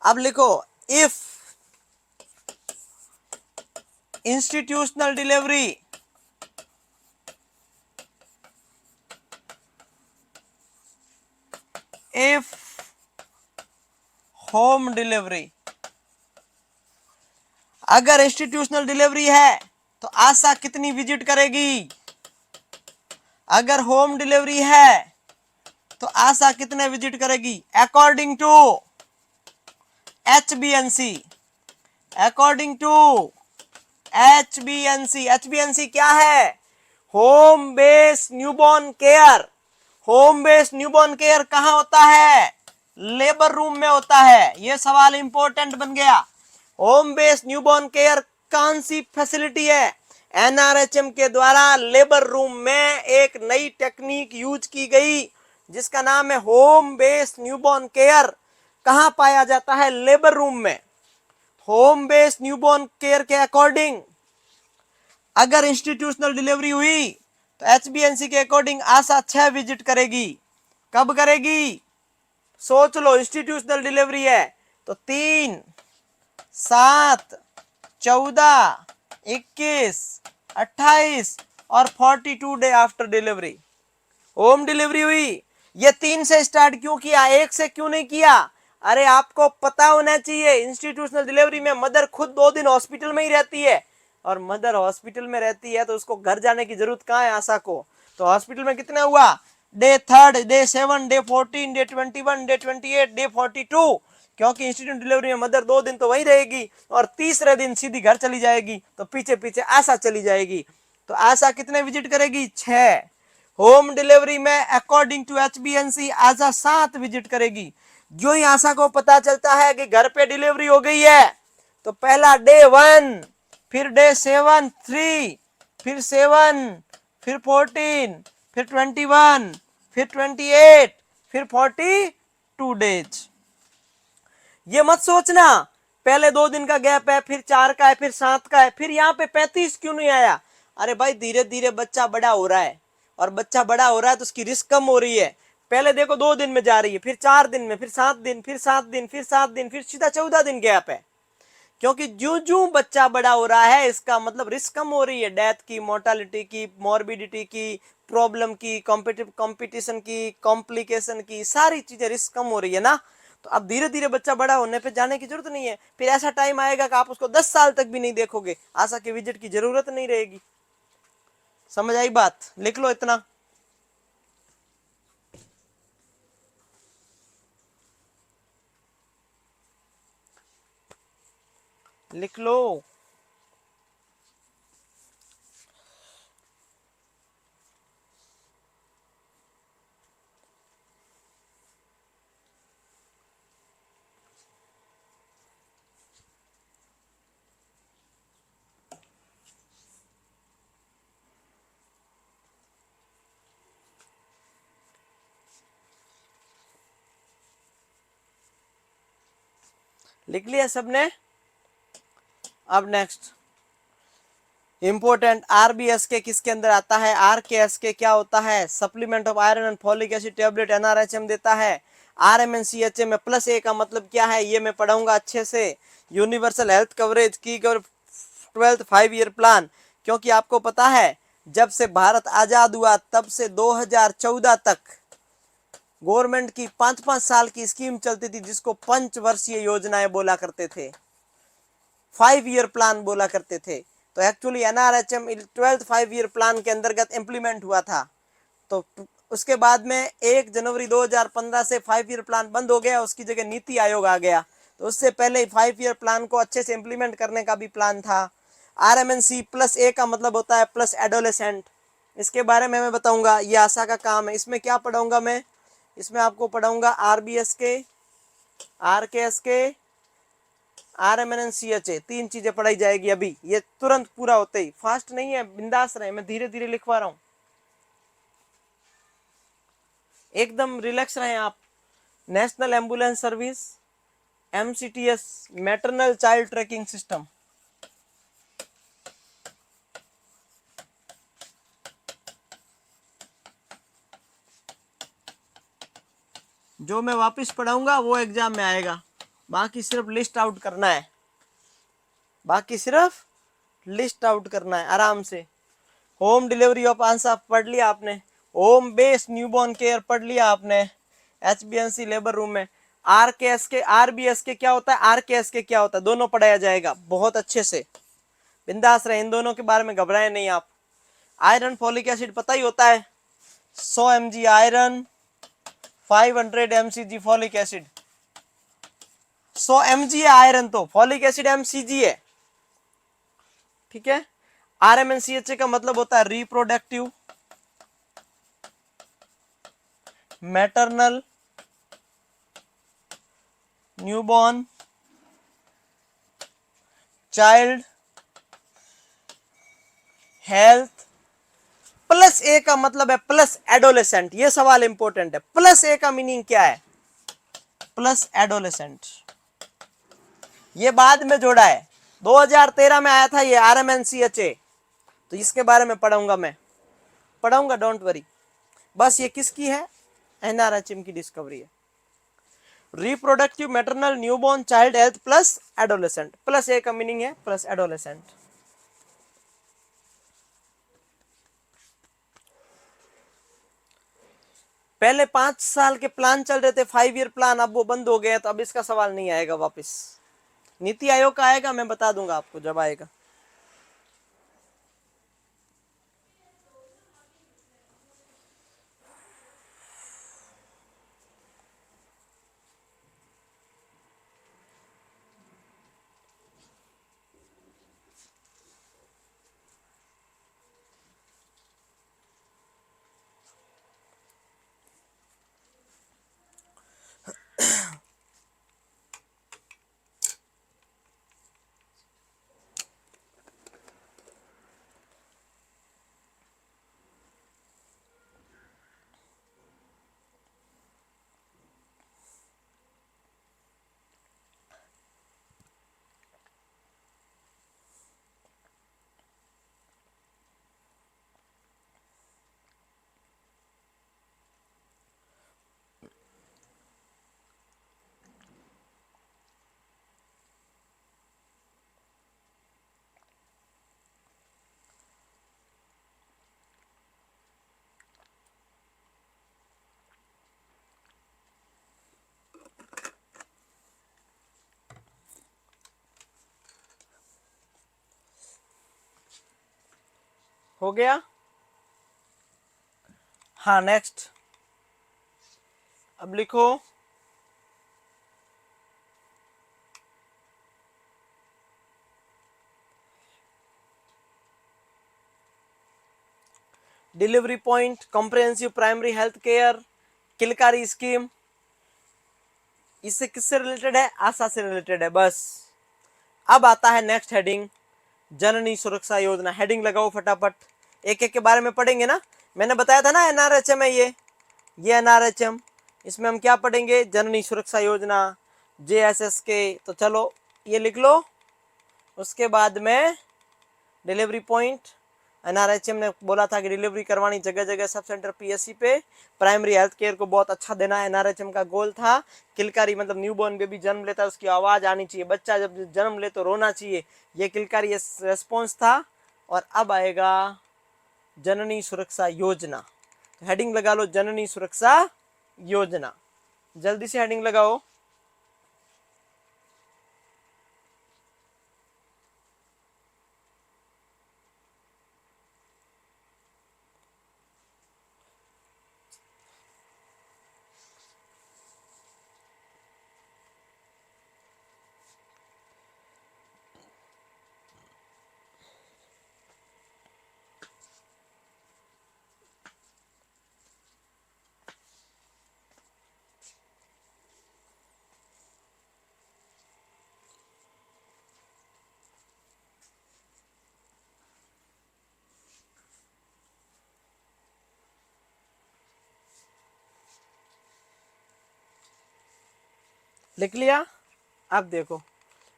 अब लिखो, if institutional delivery, if home delivery, अगर इंस्टीट्यूशनल डिलीवरी है तो आशा कितनी विजिट करेगी, अगर होम डिलीवरी है तो आशा कितने विजिट करेगी, according to HBNC, according to HBNC। HBNC क्या है, home based newborn care. Home based newborn care कहां होता है, लेबर रूम में होता है। यह सवाल इंपॉर्टेंट बन गया। होम बेस्ड न्यूबॉर्न केयर कौन सी फैसिलिटी है, एनआरएचएम के द्वारा लेबर रूम में एक नई टेक्निक यूज की गई जिसका नाम है होम बेस्ड न्यूबॉर्न केयर। कहां पाया जाता है, लेबर रूम में। होम बेस्ड न्यूबॉर्न केयर के अकॉर्डिंग अगर इंस्टीट्यूशनल डिलीवरी हुई तो HBNC के अकॉर्डिंग आशा 6 विजिट करेगी। कब करेगी, सोच लो, इंस्टीट्यूशनल डिलीवरी है तो 3, 7, 14, 21, 28 और 42 day after delivery home delivery हुई। ये 3 से स्टार्ट क्यों किया, 1 से क्यों नहीं किया, अरे आपको पता होना चाहिए इंस्टीट्यूशनल डिलीवरी में मदर खुद 2 दिन हॉस्पिटल में ही रहती है, और मदर हॉस्पिटल में रहती है तो उसको घर जाने की जरूरत कहाँ है आशा को। तो हॉस्पिटल में कितना हुआ, day 3, day 7, day 14, day 21, day 28, day 42, क्योंकि इंस्टीट्यूट डिलीवरी में मदर 2 दिन तो वही रहेगी और तीसरे दिन सीधी घर चली जाएगी, तो पीछे पीछे आशा चली जाएगी। तो आशा कितने विजिट करेगी, 6। होम डिलीवरी में according to HBNC ASHA 7 visit करेगी। जो ही आशा को पता चलता है कि घर पे डिलीवरी हो गई है तो पहला डे 1, फिर डे 7, 3, फिर 7, फिर 14, फिर 21, फिर 28, फिर 42 डेज। ये मत सोचना पहले 2 दिन का गैप है, फिर 4 का है, फिर 7 का है, फिर यहाँ पे 35 क्यों नहीं आया। अरे भाई धीरे धीरे बच्चा बड़ा हो रहा है, और बच्चा बड़ा हो रहा है तो उसकी रिस्क कम हो रही है। पहले देखो 2 दिन में जा रही है, फिर 4 दिन में, फिर 7 दिन, फिर 7 दिन, फिर 7 दिन, फिर सीधा 14 दिन गैप है। क्योंकि जो जो बच्चा बड़ा हो रहा है इसका मतलब रिस्क कम हो रही है, डेथ की, मोर्टालिटी की, मॉर्बिडिटी की, प्रॉब्लम की, कंपटीशन की, कॉम्प्लिकेशन की, सारी चीजें रिस्क कम हो रही है ना। तो अब धीरे धीरे बच्चा बड़ा होने पे जाने की जरूरत नहीं है, फिर ऐसा टाइम आएगा कि आप उसको 10 साल तक भी नहीं देखोगे, आशा के विजिट की जरूरत नहीं रहेगी। समझ आई बात, लिख लो इतना। लिख लो। लिख लिया सबने। अब नेक्स्ट इंपोर्टेंट आरबीएसके किसके अंदर आता है, आरकेएसके क्या होता है, supplement of iron and folic acid tablet NRHM देता है। आरएमएनसीएचए में प्लस ए का मतलब क्या है ये मैं पढ़ाऊंगा अच्छे से। यूनिवर्सल हेल्थ कवरेज की 12th 5 ईयर प्लान, क्योंकि आपको पता है जब से भारत आजाद हुआ तब से 2014 तक गवर्नमेंट की 5-5 साल की स्कीम चलती थी जिसको पंचवर्षीय योजनाएं बोला करते थे, 5 ईयर प्लान बोला करते थे। तो actually NRHM 12th 5 year plan के अंतर्गत इंप्लीमेंट हुआ था। तो उसके बाद में 1 जनवरी 2015 से 5 ईयर प्लान बंद हो गया, उसकी जगह नीति आयोग आ गया। तो उससे पहले 5 ईयर प्लान को अच्छे से इंप्लीमेंट करने का भी प्लान था। आरएमएनसी प्लस ए का मतलब होता है प्लस एडोलेसेंट, इसके बारे में मैं बताऊंगा, ये आशा का काम है। इसमें क्या पढ़ाऊंगा मैं, इसमें आपको पढ़ाऊंगा आरबीएस के, आरकेएस के, आरएमएनसीएचए, 3 चीजें पढ़ाई जाएगी अभी, ये तुरंत पूरा होते ही। फास्ट नहीं है, बिंदास रहे, मैं धीरे धीरे लिखवा रहा हूं, एकदम रिलैक्स रहे आप। National ambulance service, MCTS maternal child tracking system, जो मैं वापस पढ़ाऊंगा वो एग्जाम में आएगा, बाकी सिर्फ लिस्ट आउट करना है, बाकी सिर्फ लिस्ट आउट करना है आराम से। होम डिलीवरी ऑफ आंसर पढ़ लिया आपने, होम बेस्ड न्यूबॉर्न केयर पढ़ लिया आपने एचबीएनसी लेबर रूम में। आरकेएस के, आरबीएस के क्या होता है, आरकेएस के क्या होता है, दोनों पढ़ाया जाएगा बहुत अच्छे से, बिंदास रहे, इन दोनों के बारे में घबराए नहीं आप। आयरन फॉलिक एसिड पता ही होता है, 100 mg iron, 500 mcg folic acid. 100 mg है आयरन, तो फॉलिक एसिड mcg है, ठीक है। आरएमएनसीएचए का मतलब होता है reproductive maternal newborn child health, plus A का मतलब है प्लस एडोलेसेंट। ये सवाल इंपॉर्टेंट है, प्लस ए का मीनिंग क्या है, प्लस एडोलेसेंट, ये बाद में जोड़ा है, 2013 में आया था ये आरएमएनसीएचए, तो इसके बारे में पढ़ाऊंगा, मैं पढ़ाऊंगा, डोंट वरी। बस ये किसकी है, एनआरएचएम की डिस्कवरी है। Reproductive maternal newborn child health plus adolescent, plus A का मीनिंग है प्लस एडोलेसेंट। पहले 5 साल के प्लान चल रहे थे, 5 ईयर प्लान, अब वो बंद हो गए, तो अब इसका सवाल नहीं आएगा वापस। नीति आयोग का आएगा, मैं बता दूंगा आपको जब आएगा। हो गया, हाँ नेक्स्ट, अब लिखो delivery point, comprehensive primary health care, Kilkari scheme, इससे किससे रिलेटेड है, आशा से रिलेटेड है बस। अब आता है नेक्स्ट हेडिंग, जननी सुरक्षा योजना। हेडिंग लगाओ फटाफट, एक एक के बारे में पढ़ेंगे ना, मैंने बताया था ना एनआरएचएम है ये एनआरएचएम, इसमें हम क्या पढ़ेंगे, जननी सुरक्षा योजना, JSSK, तो चलो ये लिख लो। उसके बाद में डिलीवरी पॉइंट, NRHM ने बोला था कि डिलीवरी करवानी जगह जगह सब सेंटर PSC पे, प्राइमरी हेल्थ केयर को बहुत अच्छा देना है, NRHM का गोल था। किलकारी मतलब न्यूबॉर्न बेबी जन्म लेता है उसकी आवाज आनी चाहिए, बच्चा जब जन्म ले तो रोना चाहिए, ये किलकारी रेस्पॉन्स था। और अब आएगा जननी सुरक्षा योजना, हेडिंग लगा लो जननी सुरक्षा योजना, जल्दी से हेडिंग लगाओ। लिख लिया? अब देखो,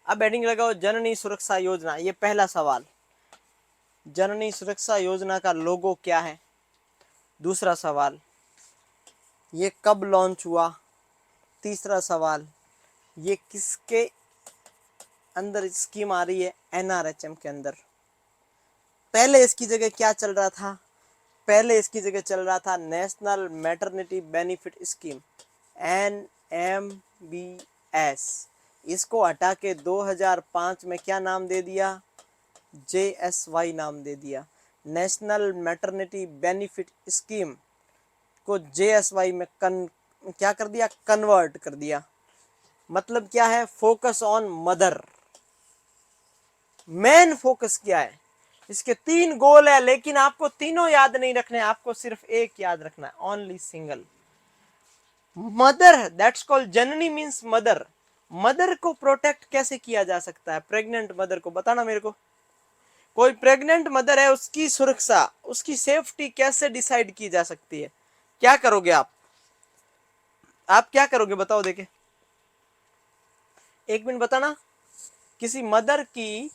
अब हेडिंग लगाओ जननी सुरक्षा योजना। ये पहला सवाल, जननी सुरक्षा योजना का लोगो क्या है। दूसरा सवाल, ये कब लॉन्च हुआ। तीसरा सवाल, ये किसके अंदर स्कीम आ रही है, NRHM के अंदर। पहले इसकी जगह क्या चल रहा था, पहले इसकी जगह चल रहा था national maternity benefit scheme, NMBS। इसको हटा के 2005 में क्या नाम दे दिया, JSY नाम दे दिया। नेशनल मैटरनिटी बेनिफिट स्कीम को JSY में क्या कर दिया, कन्वर्ट कर दिया। मतलब क्या है, focus on mother. Main focus क्या है, इसके 3 गोल है, लेकिन आपको तीनों याद नहीं रखने, आपको सिर्फ एक याद रखना है, only single mother, that's called Janani means mother. Mother को प्रोटेक्ट कैसे किया जा सकता है, प्रेग्नेंट मदर को बताना मेरे को। कोई प्रेग्नेंट मदर है, उसकी सुरक्षा, उसकी सेफ्टी कैसे डिसाइड की जा सकती है, क्या करोगे आप क्या करोगे बताओ देखे, 1 मिनट बताना। किसी मदर की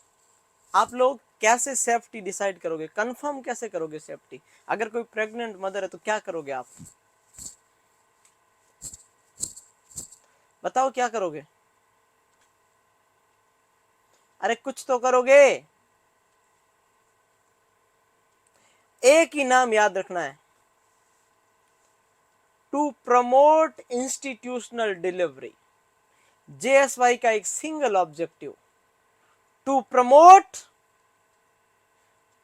आप लोग कैसे सेफ्टी डिसाइड करोगे, कंफर्म कैसे करोगे सेफ्टी। अगर कोई प्रेग्नेंट मदर है तो क्या करोगे आप, बताओ क्या करोगे। अरे कुछ तो करोगे, एक ही नाम याद रखना है, to promote institutional delivery. JSY का एक single objective, to promote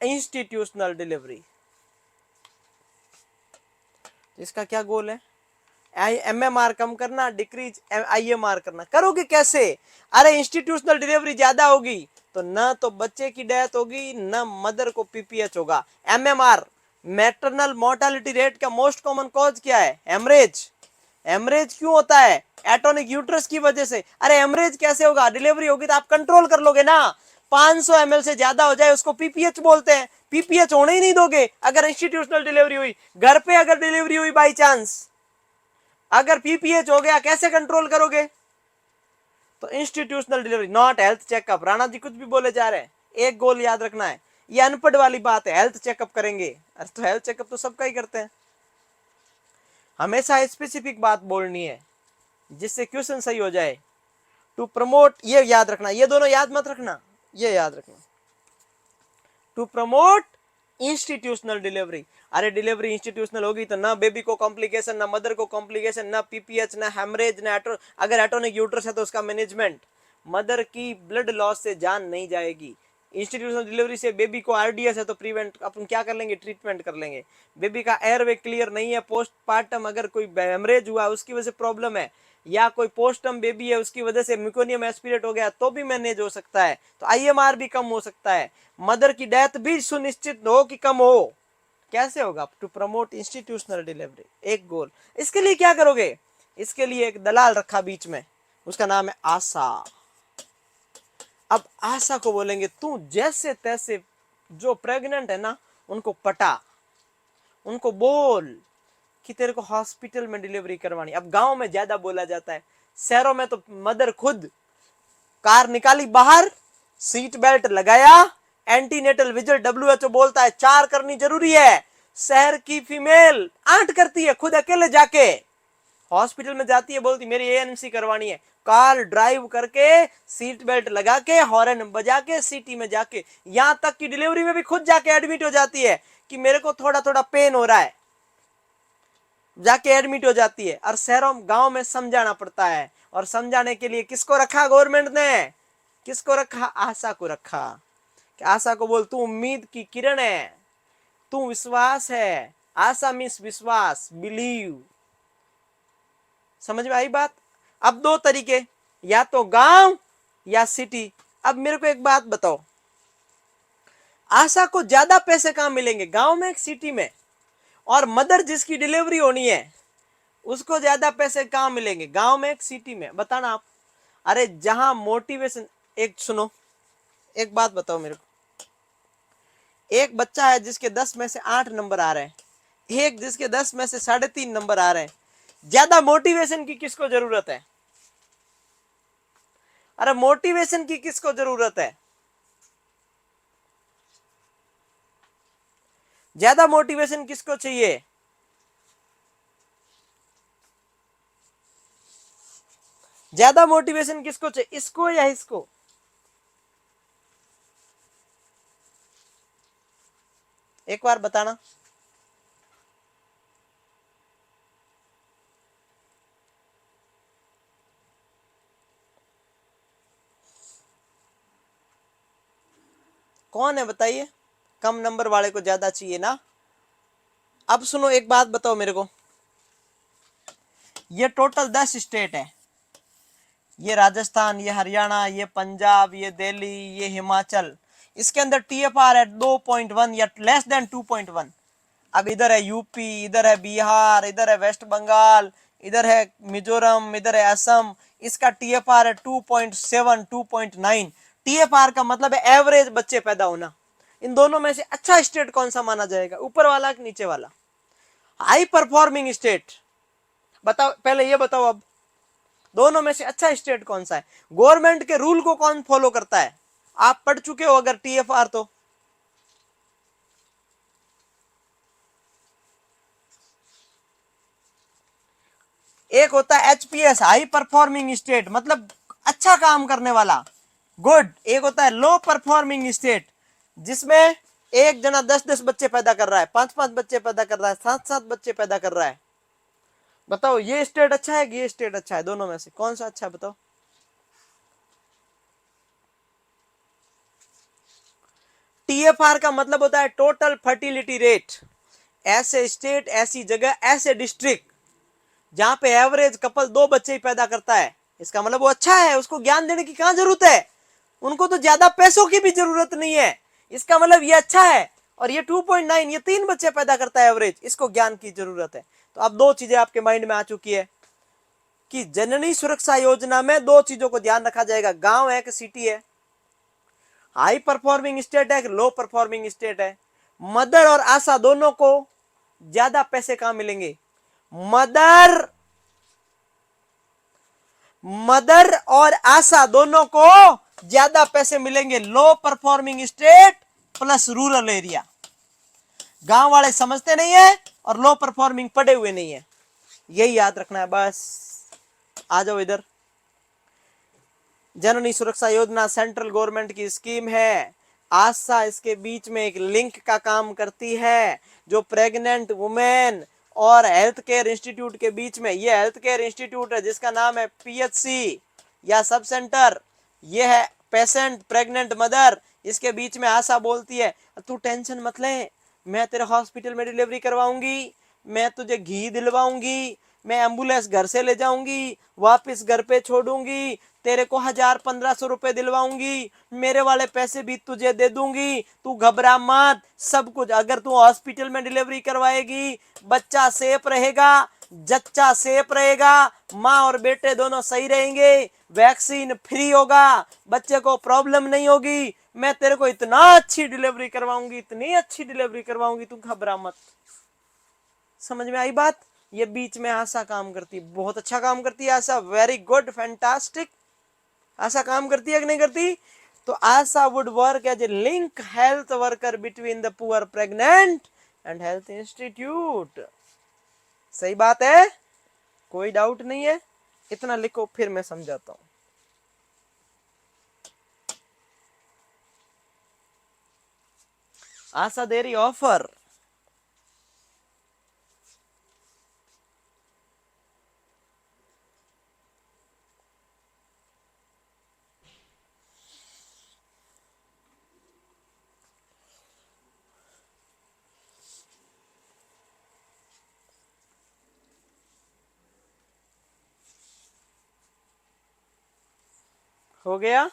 institutional delivery. इसका क्या गोल है, MMR कम करना, डिक्रीज IMR करना। करोगे कैसे, अरे इंस्टीट्यूशनल डिलीवरी ज्यादा होगी तो ना तो बच्चे की डेथ होगी, ना मदर को PPH होगा। MMR मैटरनल मोर्टालिटी रेट का मोस्ट कॉमन कॉज क्या है, हेमरेज। हेमरेज क्यों होता है, एटोनिक यूट्रस की वजह से। अरे हेमरेज कैसे होगा, डिलीवरी होगी तो आप कंट्रोल कर लोगे ना। 500 ml से ज्यादा हो जाए उसको PPH बोलते हैं, PPH होने ही नहीं दोगे अगर इंस्टीट्यूशनल डिलीवरी हुई। घर पे अगर डिलीवरी हुई बाई चांस, अगर PPH हो गया कैसे कंट्रोल करोगे। तो institutional delivery not health checkup. Rana ji कुछ भी बोले जा रहे हैं, एक गोल याद रखना है, ये अनपढ़ वाली बात है, हेल्थ चेकअप करेंगे। अरे तो हेल्थ चेकअप तो सबका ही करते हैं, हमेशा स्पेसिफिक बात बोलनी है जिससे क्वेश्चन सही हो जाए। टू प्रमोट, ये याद रखना, ये दोनों याद मत रखना, ये याद रखना, टू प्रमोट इंस्टीट्यूशनल डिलीवरी। अरे डिलीवरी इंस्टीट्यूशनल होगी तो ना बेबी को कॉम्प्लिकेशन, ना मदर को कॉम्प्लिकेशन, ना PPH, ना हेमरेज, ना अगर एटोनिक यूट्रस है तो उसका मैनेजमेंट। मदर की ब्लड लॉस से जान नहीं जाएगी। इंस्टीट्यूशनल डिलीवरी से बेबी को RDS है तो प्रिवेंट अपन क्या कर लेंगे, ट्रीटमेंट कर लेंगे। बेबी का एयरवे क्लियर नहीं है, पोस्टपार्टम अगर कोई हेमरेज हुआ उसकी वजह से प्रॉब्लम है, या कोई पोस्टम बेबी है उसकी वजह से म्यूकोनियम एस्पिरेट हो गया तो भी मैनेज हो सकता है, तो IMR भी कम हो सकता है। मदर की डेथ भी सुनिश्चित हो कि कम हो, कैसे होगा, टू प्रमोट इंस्टीट्यूशनल डिलीवरी, एक गोल। इसके लिए क्या करोगे, इसके लिए एक दलाल रखा बीच में, उसका नाम है आशा। अब आशा को बोलेंगे तू जैसे तैसे जो प्रेग्नेंट है ना उनको पटा, उनको बोल कि तेरे को हॉस्पिटल में डिलीवरी करवानी। अब गांव में ज्यादा बोला जाता है, शहरों में तो मदर खुद कार निकाली बाहर, सीट बेल्ट लगाया, एंटीनेटल विजिट WHO बोलता है 4 करनी जरूरी है, शहर की फीमेल 8 करती है खुद अकेले जाके, हॉस्पिटल में जाती है, बोलती मेरी ANC करवानी है, कार ड्राइव करके, सीट बेल्ट लगा के, हॉर्न बजा के, सिटी में जाके, यहां तक कि डिलीवरी में भी खुद जाके एडमिट हो जाती है कि मेरे को थोड़ा थोड़ा पेन हो रहा है, जाके एडमिट हो जाती है। और शहरों गांव में समझाना पड़ता है, और समझाने के लिए किसको रखा गवर्नमेंट ने, किसको रखा, आशा को रखा, कि आशा को बोल तू उम्मीद की किरण है, तू विश्वास है, आशा मीन्स विश्वास, बिलीव। समझ में आई बात। अब 2 तरीके, या तो गांव या सिटी। अब मेरे को एक बात बताओ, आशा को ज्यादा पैसे कहां मिलेंगे, गांव में सिटी में, और मदर जिसकी डिलीवरी होनी है उसको ज्यादा पैसे कहां मिलेंगे, गांव में सिटी में, बताना आप। अरे जहां मोटिवेशन, एक सुनो, एक बात बताओ मेरे को, एक बच्चा है जिसके 10 में से 8 नंबर आ रहे हैं, एक जिसके 10 में से 3.5 नंबर आ रहे हैं, ज्यादा मोटिवेशन की किसको जरूरत है, अरे मोटिवेशन की किसको जरूरत है, ज्यादा मोटिवेशन किसको चाहिए, ज्यादा मोटिवेशन किसको चाहिए, इसको या इसको, एक बार बताना। कौन है बताइए, कम नंबर वाले को ज्यादा चाहिए ना। अब सुनो एक बात बताओ मेरे को, ये टोटल 10 स्टेट है, ये राजस्थान, ये हरियाणा, ये पंजाब, ये दिल्ली, ये हिमाचल, इसके अंदर TFR है 2.1 या लेस देन 2.1। अब इधर है यूपी, इधर है बिहार, इधर है वेस्ट बंगाल, इधर है मिजोरम, इधर है असम, इसका TFR है 2.7 2.9। TFR का मतलब है एवरेज बच्चे पैदा होना। इन दोनों में से अच्छा स्टेट कौन सा माना जाएगा, ऊपर वाला कि नीचे वाला, हाई परफॉर्मिंग स्टेट, बताओ पहले ये बताओ। अब दोनों में से अच्छा स्टेट कौन सा है, गवर्नमेंट के रूल को कौन फॉलो करता है, आप पढ़ चुके हो अगर TFR तो, एक होता है HPS हाई परफॉर्मिंग स्टेट, मतलब अच्छा काम करने वाला, गुड। एक होता है लो परफॉर्मिंग स्टेट, जिसमें एक जना 10-10 बच्चे पैदा कर रहा है, 5-5 बच्चे पैदा कर रहा है, 7-7 बच्चे पैदा कर रहा है। बताओ ये स्टेट अच्छा है कि ये स्टेट अच्छा है, दोनों में से कौन सा अच्छा है बताओ। TFR का मतलब होता है टोटल फर्टिलिटी रेट, ऐसे स्टेट, ऐसी जगह, ऐसे डिस्ट्रिक्ट जहां पे एवरेज कपल 2 बच्चे ही पैदा करता है, इसका मतलब वो अच्छा है, उसको ज्ञान देने की कहां जरूरत है, उनको तो ज्यादा पैसों की भी जरूरत नहीं है, इसका मतलब ये अच्छा है। और ये 2.9, ये 3 बच्चे पैदा करता है एवरेज, इसको ज्ञान की जरूरत है। तो अब 2 चीजें आपके माइंड में आ चुकी है कि जननी सुरक्षा योजना में 2 चीजों को ध्यान रखा जाएगा, गांव है कि सिटी है, हाई परफॉर्मिंग स्टेट है कि लो परफॉर्मिंग स्टेट है। मदर और आशा दोनों को ज्यादा पैसे कहां मिलेंगे, मदर और आशा दोनों को ज्यादा पैसे मिलेंगे low performing state plus rural area. गांव वाले समझते नहीं है और लो परफॉर्मिंग पड़े हुए नहीं है, यही याद रखना है बस। आ जाओ इधर, जननी सुरक्षा योजना सेंट्रल गवर्नमेंट की स्कीम है, आशा इसके बीच में एक लिंक का काम करती है, जो प्रेग्नेंट वुमेन और हेल्थ केयर इंस्टीट्यूट के बीच में, ये हेल्थ केयर इंस्टीट्यूट है जिसका नाम है PHC या सब सेंटर, ये है पेशेंट प्रेग्नेंट मदर, इसके बीच में आशा बोलती है तू टेंशन मत ले, मैं तेरे हॉस्पिटल में डिलीवरी करवाऊंगी, मैं तुझे घी दिलवाऊंगी, मैं एम्बुलेंस घर से ले जाऊंगी, वापस घर पे छोड़ूंगी, तेरे को 1000-1500 रुपए दिलवाऊंगी, मेरे वाले पैसे भी तुझे दे दूंगी, तू घबरा मत, सब कुछ। अगर तू हॉस्पिटल में डिलीवरी करवाएगी बच्चा सेफ रहेगा, जच्चा सेफ रहेगा, माँ और बेटे दोनों सही रहेंगे, वैक्सीन फ्री होगा, बच्चे को प्रॉब्लम नहीं होगी, मैं तेरे को इतना अच्छी डिलीवरी करवाऊंगी, इतनी अच्छी डिलीवरी करवाऊंगी, तू घबरा मत। समझ में आई बात। ये बीच में आशा काम करती है, बहुत अच्छा काम करती है ASHA, very good, fantastic. ASHA काम करती है कि नहीं करती? तो ASHA would work as a link health worker between the poor pregnant and health institute. सही बात है, कोई डाउट नहीं है? इतना लिखो फिर मैं समझाता हूं। आशा दे रही ऑफर, हो गया?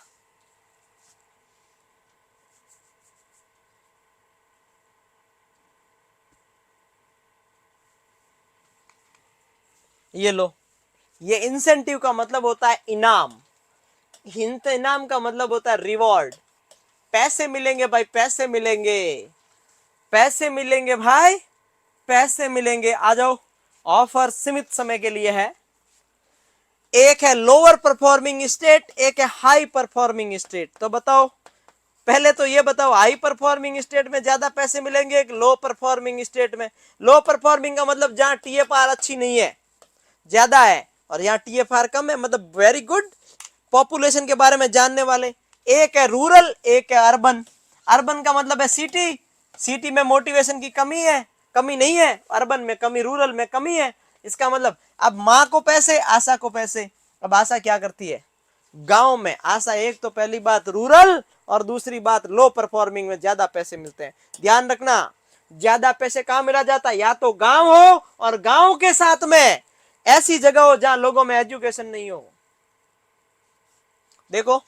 ये लो, ये इंसेंटिव का मतलब होता है इनाम, इनाम का मतलब होता है रिवॉर्ड। पैसे मिलेंगे भाई, पैसे मिलेंगे, पैसे मिलेंगे भाई, पैसे मिलेंगे। आ जाओ, ऑफर सीमित समय के लिए है। एक है लोअर परफॉर्मिंग स्टेट, एक है हाई परफॉर्मिंग स्टेट। तो बताओ, पहले तो ये बताओ, हाई परफॉर्मिंग स्टेट में ज्यादा पैसे मिलेंगे कि लो परफॉर्मिंग स्टेट में? लो परफॉर्मिंग का मतलब जहां टीएफआर अच्छी नहीं है, ज्यादा है, और यहाँ टीएफआर कम है, मतलब वेरी गुड, पॉपुलेशन के बारे में जानने वाले। एक है रूरल, एक है अर्बन। अर्बन का मतलब है सिटी, सिटी में मोटिवेशन की कमी है, कमी नहीं है, अर्बन में कमी, रूरल में कमी है। इसका मतलब अब माँ को पैसे, आशा को पैसे। अब आशा क्या करती है गांव में? आशा एक तो पहली बात रूरल, और दूसरी बात लो परफॉर्मिंग में ज्यादा पैसे मिलते हैं। ध्यान रखना, ज्यादा पैसे कहां मिला जाता है? या तो गांव हो, और गांव के साथ में ऐसी जगह हो जहां लोगों में एजुकेशन नहीं हो। देखो,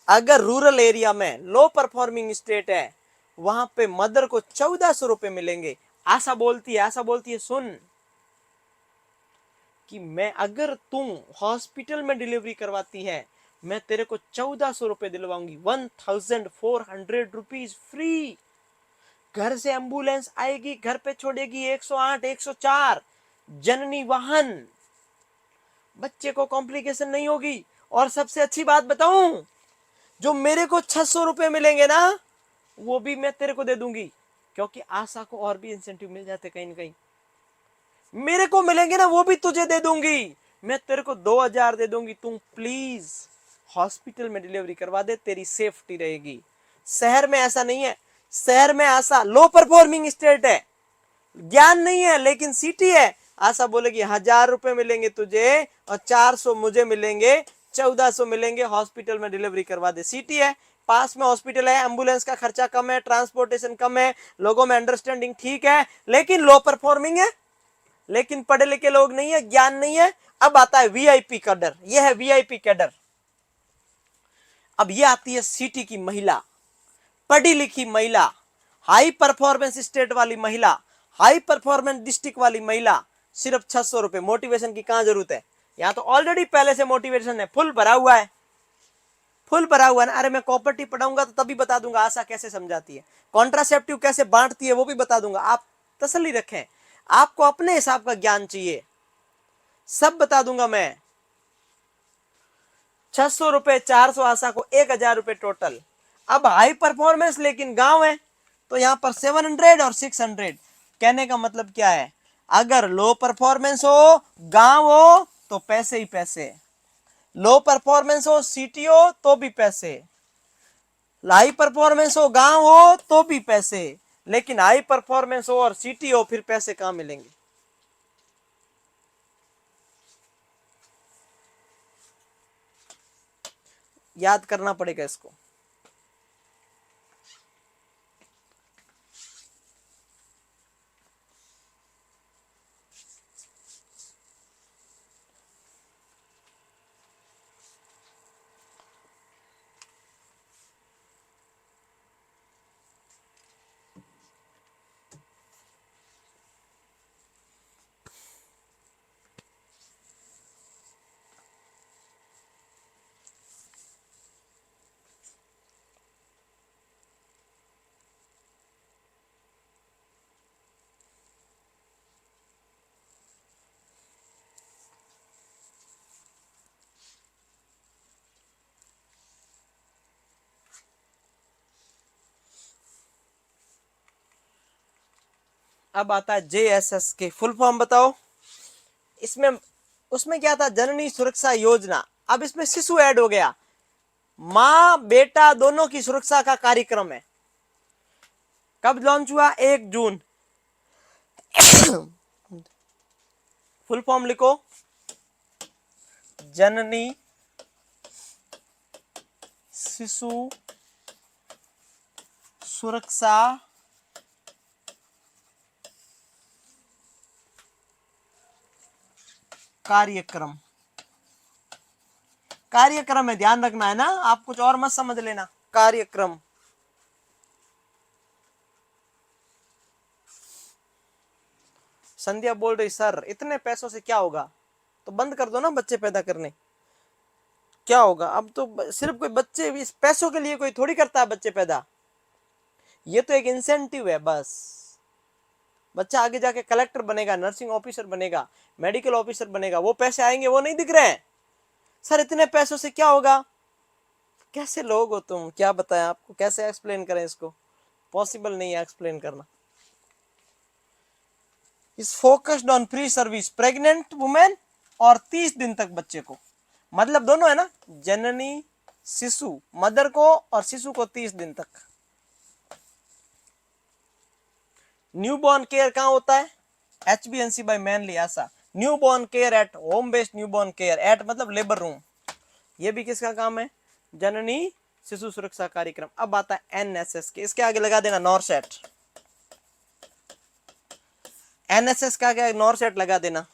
अगर रूरल एरिया में लो परफॉर्मिंग स्टेट है, वहां पे मदर को 1400 रुपए मिलेंगे। आशा बोलती है, आशा बोलती है सुन, कि मैं, अगर तुम हॉस्पिटल में डिलीवरी करवाती है, मैं तेरे को 1400 रुपए दिलवाऊंगी, 1400 रुपीज फ्री। घर से एम्बुलेंस आएगी, घर पे छोड़ेगी, 108 104 जननी वाहन, बच्चे को कॉम्प्लिकेशन नहीं होगी। और सबसे अच्छी बात बताऊं, जो मेरे को 600 रुपए मिलेंगे ना, वो भी मैं तेरे को दे दूंगी, क्योंकि आशा को और भी इंसेंटिव मिल जाते कहीं ना कहीं। मेरे को मिलेंगे ना, वो भी तुझे दे दूंगी। मैं तेरे को 2000 दे दूंगी, तुम प्लीज हॉस्पिटल में डिलीवरी करवा दे, तेरी सेफ्टी रहेगी। शहर में ऐसा नहीं है, शहर में आशा लो परफॉर्मिंग स्टेट है, ज्ञान नहीं है, लेकिन सिटी है। आशा बोलेगी 1000 रुपए मिलेंगे तुझे, और 400 मुझे मिलेंगे, 1400 मिलेंगे, हॉस्पिटल में डिलीवरी करवा दे। सिटी है, पास में हॉस्पिटल है, एम्बुलेंस का खर्चा कम है, ट्रांसपोर्टेशन कम है, लोगों में अंडरस्टैंडिंग ठीक है, लेकिन लो परफॉर्मिंग है, लेकिन पढ़े लिखे लोग नहीं है, ज्ञान नहीं है। अब आता है वीआईपी कैडर, यह है वीआईपी कैडर। अब ये आती है सिटी की महिला, पढ़ी लिखी महिला, हाई परफॉर्मेंस स्टेट वाली महिला, हाई परफॉर्मेंस डिस्ट्रिक्ट वाली महिला, सिर्फ 600 रुपए। मोटिवेशन की कहां जरूरत है? यहां तो ऑलरेडी पहले से मोटिवेशन है, फुल भरा हुआ है, फुल भरा हुआ है ना। अरे मैं कॉपर्टी पढ़ाऊंगा तो तभी बता दूंगा आशा कैसे समझाती है, कॉन्ट्रासेप्टिव कैसे बांटती है वो भी बता दूंगा। आप तसल्ली रखें, आपको अपने हिसाब का ज्ञान चाहिए, सब बता दूंगा मैं। 600 रुपए, 400 आशा को, 1000 रुपए टोटल। अब हाई परफॉर्मेंस लेकिन गांव है, तो यहां पर 700 और 600। कहने का मतलब क्या है? अगर लो परफॉर्मेंस हो, गांव हो, तो पैसे ही पैसे, लो परफॉर्मेंस हो, सिटी हो, तो भी पैसे, हाई परफॉर्मेंस हो, गांव हो, तो भी पैसे, लेकिन हाई परफॉर्मेंस हो और सिटी हो, फिर पैसे कहां मिलेंगे? याद करना पड़ेगा इसको। अब आता है JSS के फुल फॉर्म बताओ। इसमें उसमें क्या था, जननी सुरक्षा योजना। अब इसमें शिशु ऐड हो गया, माँ बेटा दोनों की सुरक्षा का कार्यक्रम है। कब लॉन्च हुआ, 1 जून। फुल फॉर्म लिखो, जननी शिशु सुरक्षा कार्यक्रम। कार्यक्रम है, ध्यान रखना है ना, आप कुछ और मत समझ लेना, कार्यक्रम। संध्या बोल रही सर इतने पैसों से क्या होगा, तो बंद कर दो ना बच्चे पैदा करने, क्या होगा। अब तो सिर्फ कोई बच्चे इस पैसों के लिए कोई थोड़ी करता है बच्चे पैदा, ये तो एक इंसेंटिव है बस। बच्चा आगे जाके कलेक्टर बनेगा, नर्सिंग ऑफिसर बनेगा, मेडिकल ऑफिसर बनेगा, वो पैसे आएंगे, वो नहीं दिख रहे हैं। सर इतने पैसों से क्या होगा, कैसे लोग हो तुम, क्या बताएं आपको, कैसे एक्सप्लेन करें इसको, पॉसिबल नहीं है एक्सप्लेन करना। Is focused on pre service pregnant women और 30 दिन तक बच्चे को, मतलब दोनों है ना, जननी शिशु, मदर को और शिशु को 30 दिन तक। न्यूबॉर्न केयर कहाँ होता है, HBNC by mainly ASHA. Newborn care at home based newborn care, at मतलब लेबर रूम, ये भी किसका काम है, जननी शिशु सुरक्षा कार्यक्रम। अब आता है NSS के, इसके आगे लगा देना नॉरसेट। NSS का क्या, नॉरसेट लगा देना।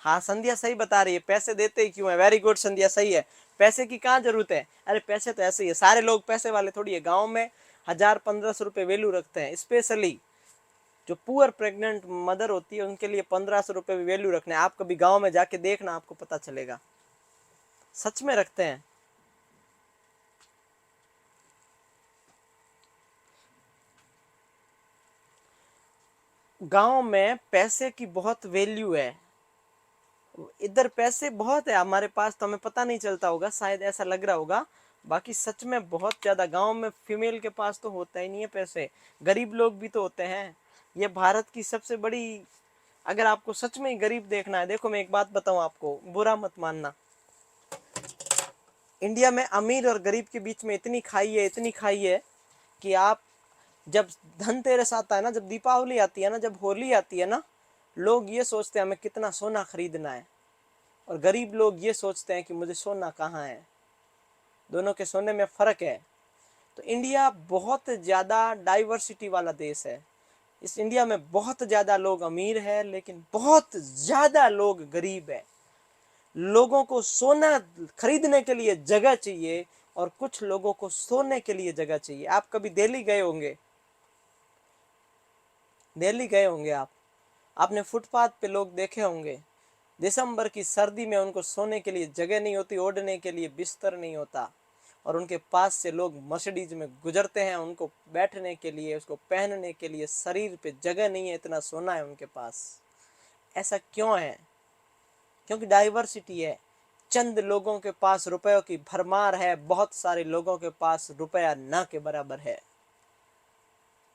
हाँ संध्या सही बता रही है, पैसे देते ही क्यों है, वेरी गुड संध्या, सही है। पैसे की कहाँ जरूरत है, अरे पैसे तो ऐसे ही है, सारे लोग पैसे वाले थोड़ी है। गांव में 1000-1500 रुपए वैल्यू रखते हैं, स्पेशली जो पुअर प्रेग्नेंट मदर होती है उनके लिए 1500 रुपए भी वैल्यू रखने। आप कभी गांव में जाके देखना, आपको पता चलेगा, सच में रखते हैं। गांव में पैसे की बहुत वैल्यू है, इधर पैसे बहुत है हमारे पास, तो हमें पता नहीं चलता होगा, शायद ऐसा लग रहा होगा, बाकी सच में बहुत ज्यादा गांव में फीमेल के पास तो होता ही नहीं है पैसे। गरीब लोग भी तो होते हैं, ये भारत की सबसे बड़ी, अगर आपको सच में गरीब देखना है, देखो मैं एक बात बताऊं आपको, बुरा मत मानना, इंडिया में अमीर और गरीब के बीच में इतनी खाई है, इतनी खाई है कि आप जब धनतेरस आता है ना, जब दीपावली आती है ना, जब होली आती है ना, लोग ये सोचते हैं हमें कितना सोना खरीदना है, और गरीब लोग ये सोचते हैं कि मुझे सोना कहाँ है, दोनों के सोने में फर्क है। तो इंडिया बहुत ज्यादा डाइवर्सिटी वाला देश है, इस इंडिया में बहुत ज्यादा लोग अमीर है, लेकिन बहुत ज्यादा लोग गरीब है। लोगों को सोना खरीदने के लिए जगह चाहिए, और कुछ लोगों को सोने के लिए जगह चाहिए। आप कभी दिल्ली गए होंगे, दिल्ली गए होंगे आप, आपने फुटपाथ पे लोग देखे होंगे, दिसंबर की सर्दी में उनको सोने के लिए जगह नहीं होती, ओढ़ने के लिए बिस्तर नहीं होता, और उनके पास से लोग मर्सिडीज में गुजरते हैं, उनको बैठने के लिए, उसको पहनने के लिए, शरीर पे जगह नहीं है, इतना सोना है उनके पास। ऐसा क्यों है, क्योंकि डाइवर्सिटी है। चंद लोगों के पास रुपयों की भरमार है, बहुत सारे लोगों के पास रुपया ना के बराबर है।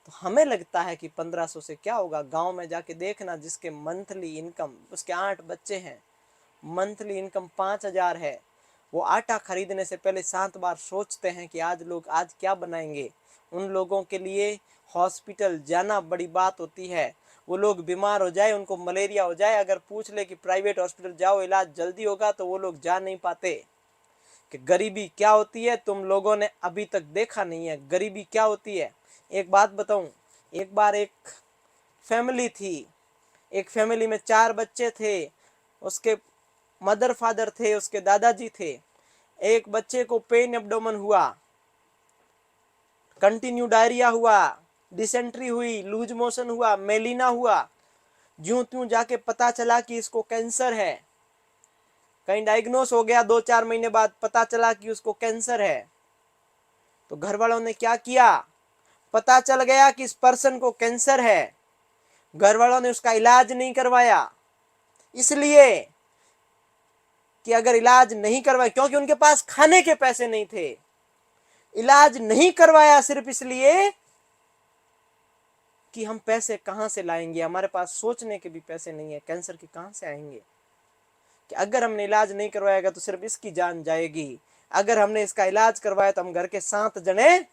तो हमें लगता है कि 1500 से क्या होगा, गांव में जाके देखना, जिसके मंथली इनकम, उसके 8 बच्चे हैं, मंथली इनकम 5000 है, वो आटा खरीदने से पहले 7 बार सोचते हैं कि आज लोग आज क्या बनाएंगे। उन लोगों के लिए हॉस्पिटल जाना बड़ी बात होती है, वो लोग बीमार हो जाए, उनको मलेरिया हो जाए, अगर पूछ ले कि प्राइवेट हॉस्पिटल जाओ इलाज जल्दी होगा, तो वो लोग जा नहीं पाते। कि गरीबी क्या होती है तुम लोगों ने अभी तक देखा नहीं है, गरीबी क्या होती है। एक बात बताऊं, एक बार एक फैमिली थी, एक फैमिली में 4 बच्चे थे, उसके मदर फादर थे, उसके दादाजी थे। एक बच्चे को पेन एब्डोमेन हुआ, कंटिन्यू डायरिया हुआ, डिसेंट्री हुई, लूज मोशन हुआ, मेलिना हुआ। ज्यों त्यों जाके पता चला कि इसको कैंसर है, कहीं डायग्नोस हो गया, 2-4 महीने बाद पता चला कि उसको कैंसर है। तो घर वालों ने क्या किया, पता चल गया कि इस पर्सन को कैंसर है, घर वालों ने उसका इलाज नहीं करवाया, इसलिए कि अगर इलाज नहीं करवाए, क्योंकि उनके पास खाने के पैसे नहीं थे, इलाज नहीं करवाया सिर्फ इसलिए कि हम पैसे कहां से लाएंगे, हमारे पास सोचने के भी पैसे नहीं है, कैंसर के कहां से आएंगे, कि अगर हमने इलाज नहीं करवाएगा तो सिर्फ इसकी जान जाएगी, अगर हमने इसका इलाज करवाया तो हम घर के 7 जने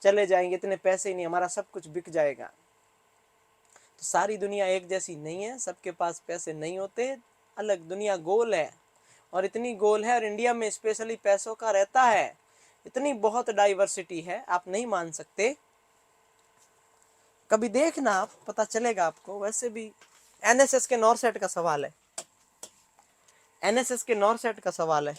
चले जाएंगे, इतने पैसे ही नहीं, हमारा सब कुछ बिक जाएगा। तो सारी दुनिया एक जैसी नहीं है, सबके पास पैसे नहीं होते, अलग दुनिया गोल है, और इतनी गोल है, और इंडिया में स्पेशली पैसों का रहता है, इतनी बहुत डाइवर्सिटी है, आप नहीं मान सकते, कभी देखना आप, पता चलेगा आपको। वैसे भी एनएसएस के नॉरसेट का सवाल है, एनएसएस के नॉरसेट का सवाल है।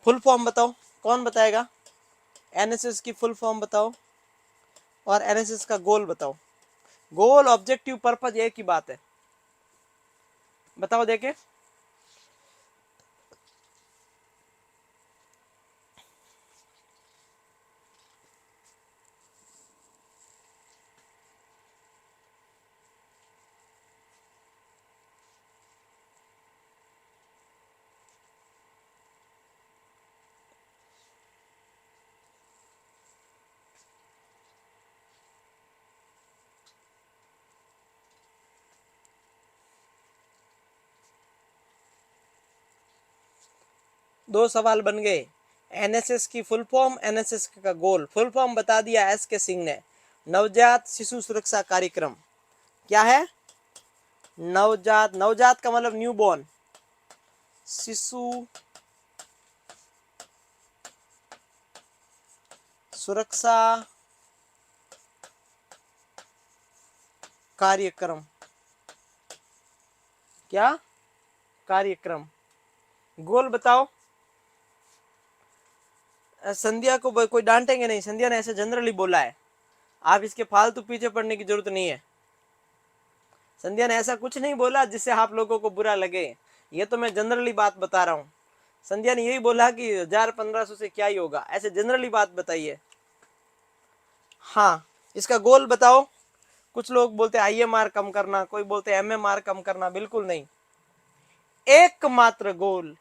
फुल फॉर्म बताओ, कौन बताएगा? एनएसएस की फुल फॉर्म बताओ, और एनएसएस का गोल बताओ। गोल, ऑब्जेक्टिव, पर्पज एक ही बात है, बताओ देखे। दो सवाल बन गए, एनएसएस की फुल फॉर्म, एनएसएस का गोल। फुल फॉर्म बता दिया एस के सिंह ने, नवजात शिशु सुरक्षा कार्यक्रम। क्या है? नवजात, नवजात का मतलब न्यू बॉर्न, शिशु सुरक्षा कार्यक्रम। क्या कार्यक्रम? गोल बताओ। संध्या को कोई डांटेंगे नहीं, संध्या ने ऐसे जनरली बोला है, आप इसके फालतू पीछे पड़ने की जरूरत नहीं है। संध्या ने ऐसा कुछ नहीं बोला जिससे आप लोगों को बुरा लगे, ये तो मैं जनरली बात बता रहा हूँ। संध्या ने यही बोला कि 1000-1500 से क्या ही होगा, ऐसे जनरली बात बताइए। हाँ, इसका गोल बताओ। कुछ लोग बोलते हैं आईएमआर कम करना, कोई बोलते हैं एमएमआर कम करना, बिल्कुल नहीं, एकमात्र गोल,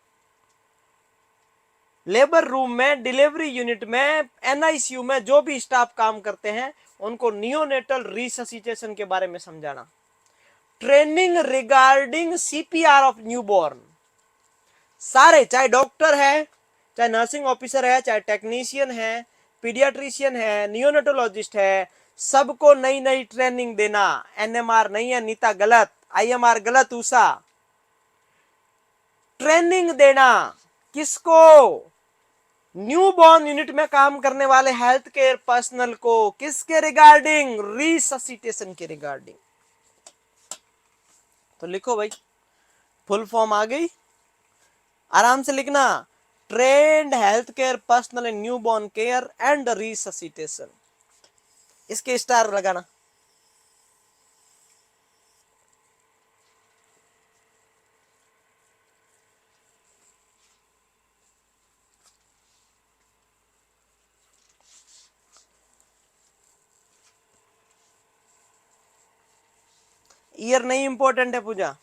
लेबर रूम में, डिलीवरी यूनिट में, एनआईसीयू में जो भी स्टाफ काम करते हैं उनको नियोनेटल रिससिटेशन के बारे में समझाना, training regarding CPR of newborn. सारे, चाहे डॉक्टर है, चाहे नर्सिंग ऑफिसर है, चाहे टेक्नीशियन है, पीडियाट्रिशियन है, नियोनेटोलॉजिस्ट है, सबको नई नई ट्रेनिंग देना। एनएमआर नहीं है नीता, गलत, आईएमआर गलत, उषा, ट्रेनिंग देना किसको? न्यू बॉर्न यूनिट में काम करने वाले हेल्थ केयर पर्सनल को, किसके रिगार्डिंग? रिससिटेशन के रिगार्डिंग। तो लिखो भाई, फुल फॉर्म आ गई, आराम से लिखना, trained health care personal in new born care and resuscitation, इसके स्टार लगाना। ईयर नहीं इंपॉर्टेंट है पूजा,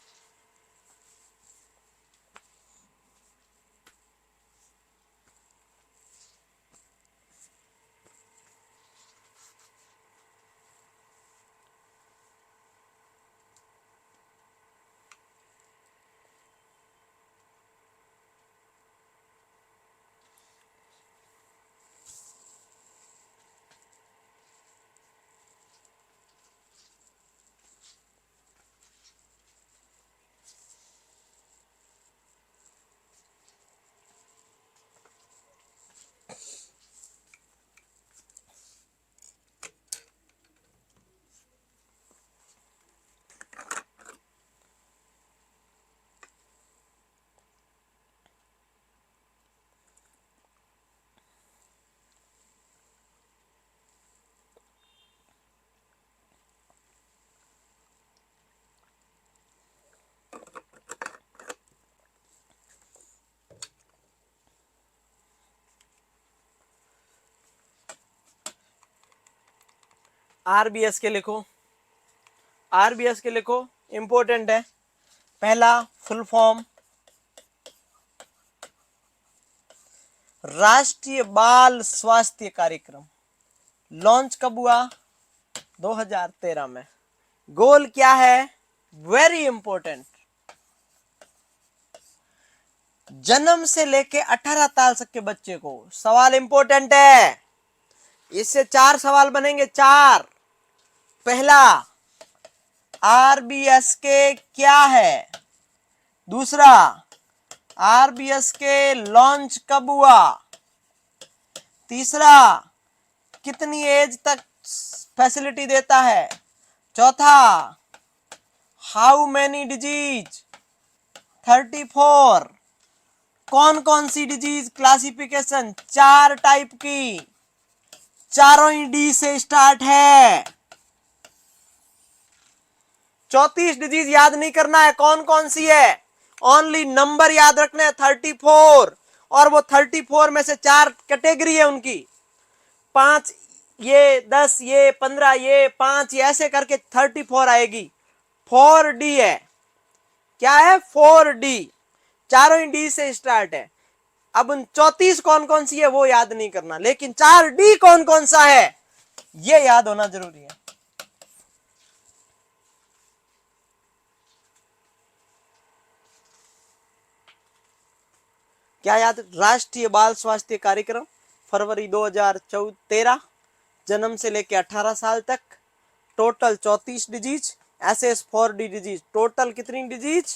आरबीएस के लिखो, आरबीएस के लिखो, इंपॉर्टेंट है। पहला फुल फॉर्म राष्ट्रीय बाल स्वास्थ्य कार्यक्रम, लॉन्च कब हुआ? 2013 में। गोल क्या है? वेरी इंपॉर्टेंट, जन्म से लेके 18 साल तक के बच्चे को। सवाल इंपॉर्टेंट है, इससे 4 सवाल बनेंगे, 4। पहला, आरबीएस के क्या है? दूसरा, आरबीएस के लॉन्च कब हुआ? तीसरा, कितनी एज तक फैसिलिटी देता है? चौथा, हाउ मेनी डिजीज? 34। कौन कौन सी डिजीज? क्लासिफिकेशन 4 टाइप की, चारों ही डी से स्टार्ट है। 34 डिजीज याद नहीं करना है, कौन कौन सी है, ओनली नंबर याद रखना है, 34। और वो 34 में से 4 कैटेगरी है उनकी, 5 ये, 10 ये, 15 ये, 5 ये, ऐसे करके 34 आएगी। 4D है, क्या है? 4D, चारों ही डी से स्टार्ट है। अब उन 34 कौन कौन सी है वो याद नहीं करना, लेकिन 4D कौन कौन सा है ये याद होना जरूरी है। क्या याद? राष्ट्रीय बाल स्वास्थ्य कार्यक्रम फरवरी 2013, जन्म से लेकर 18 साल तक, total 34 disease, SS4D disease, total कितनी डिजीज?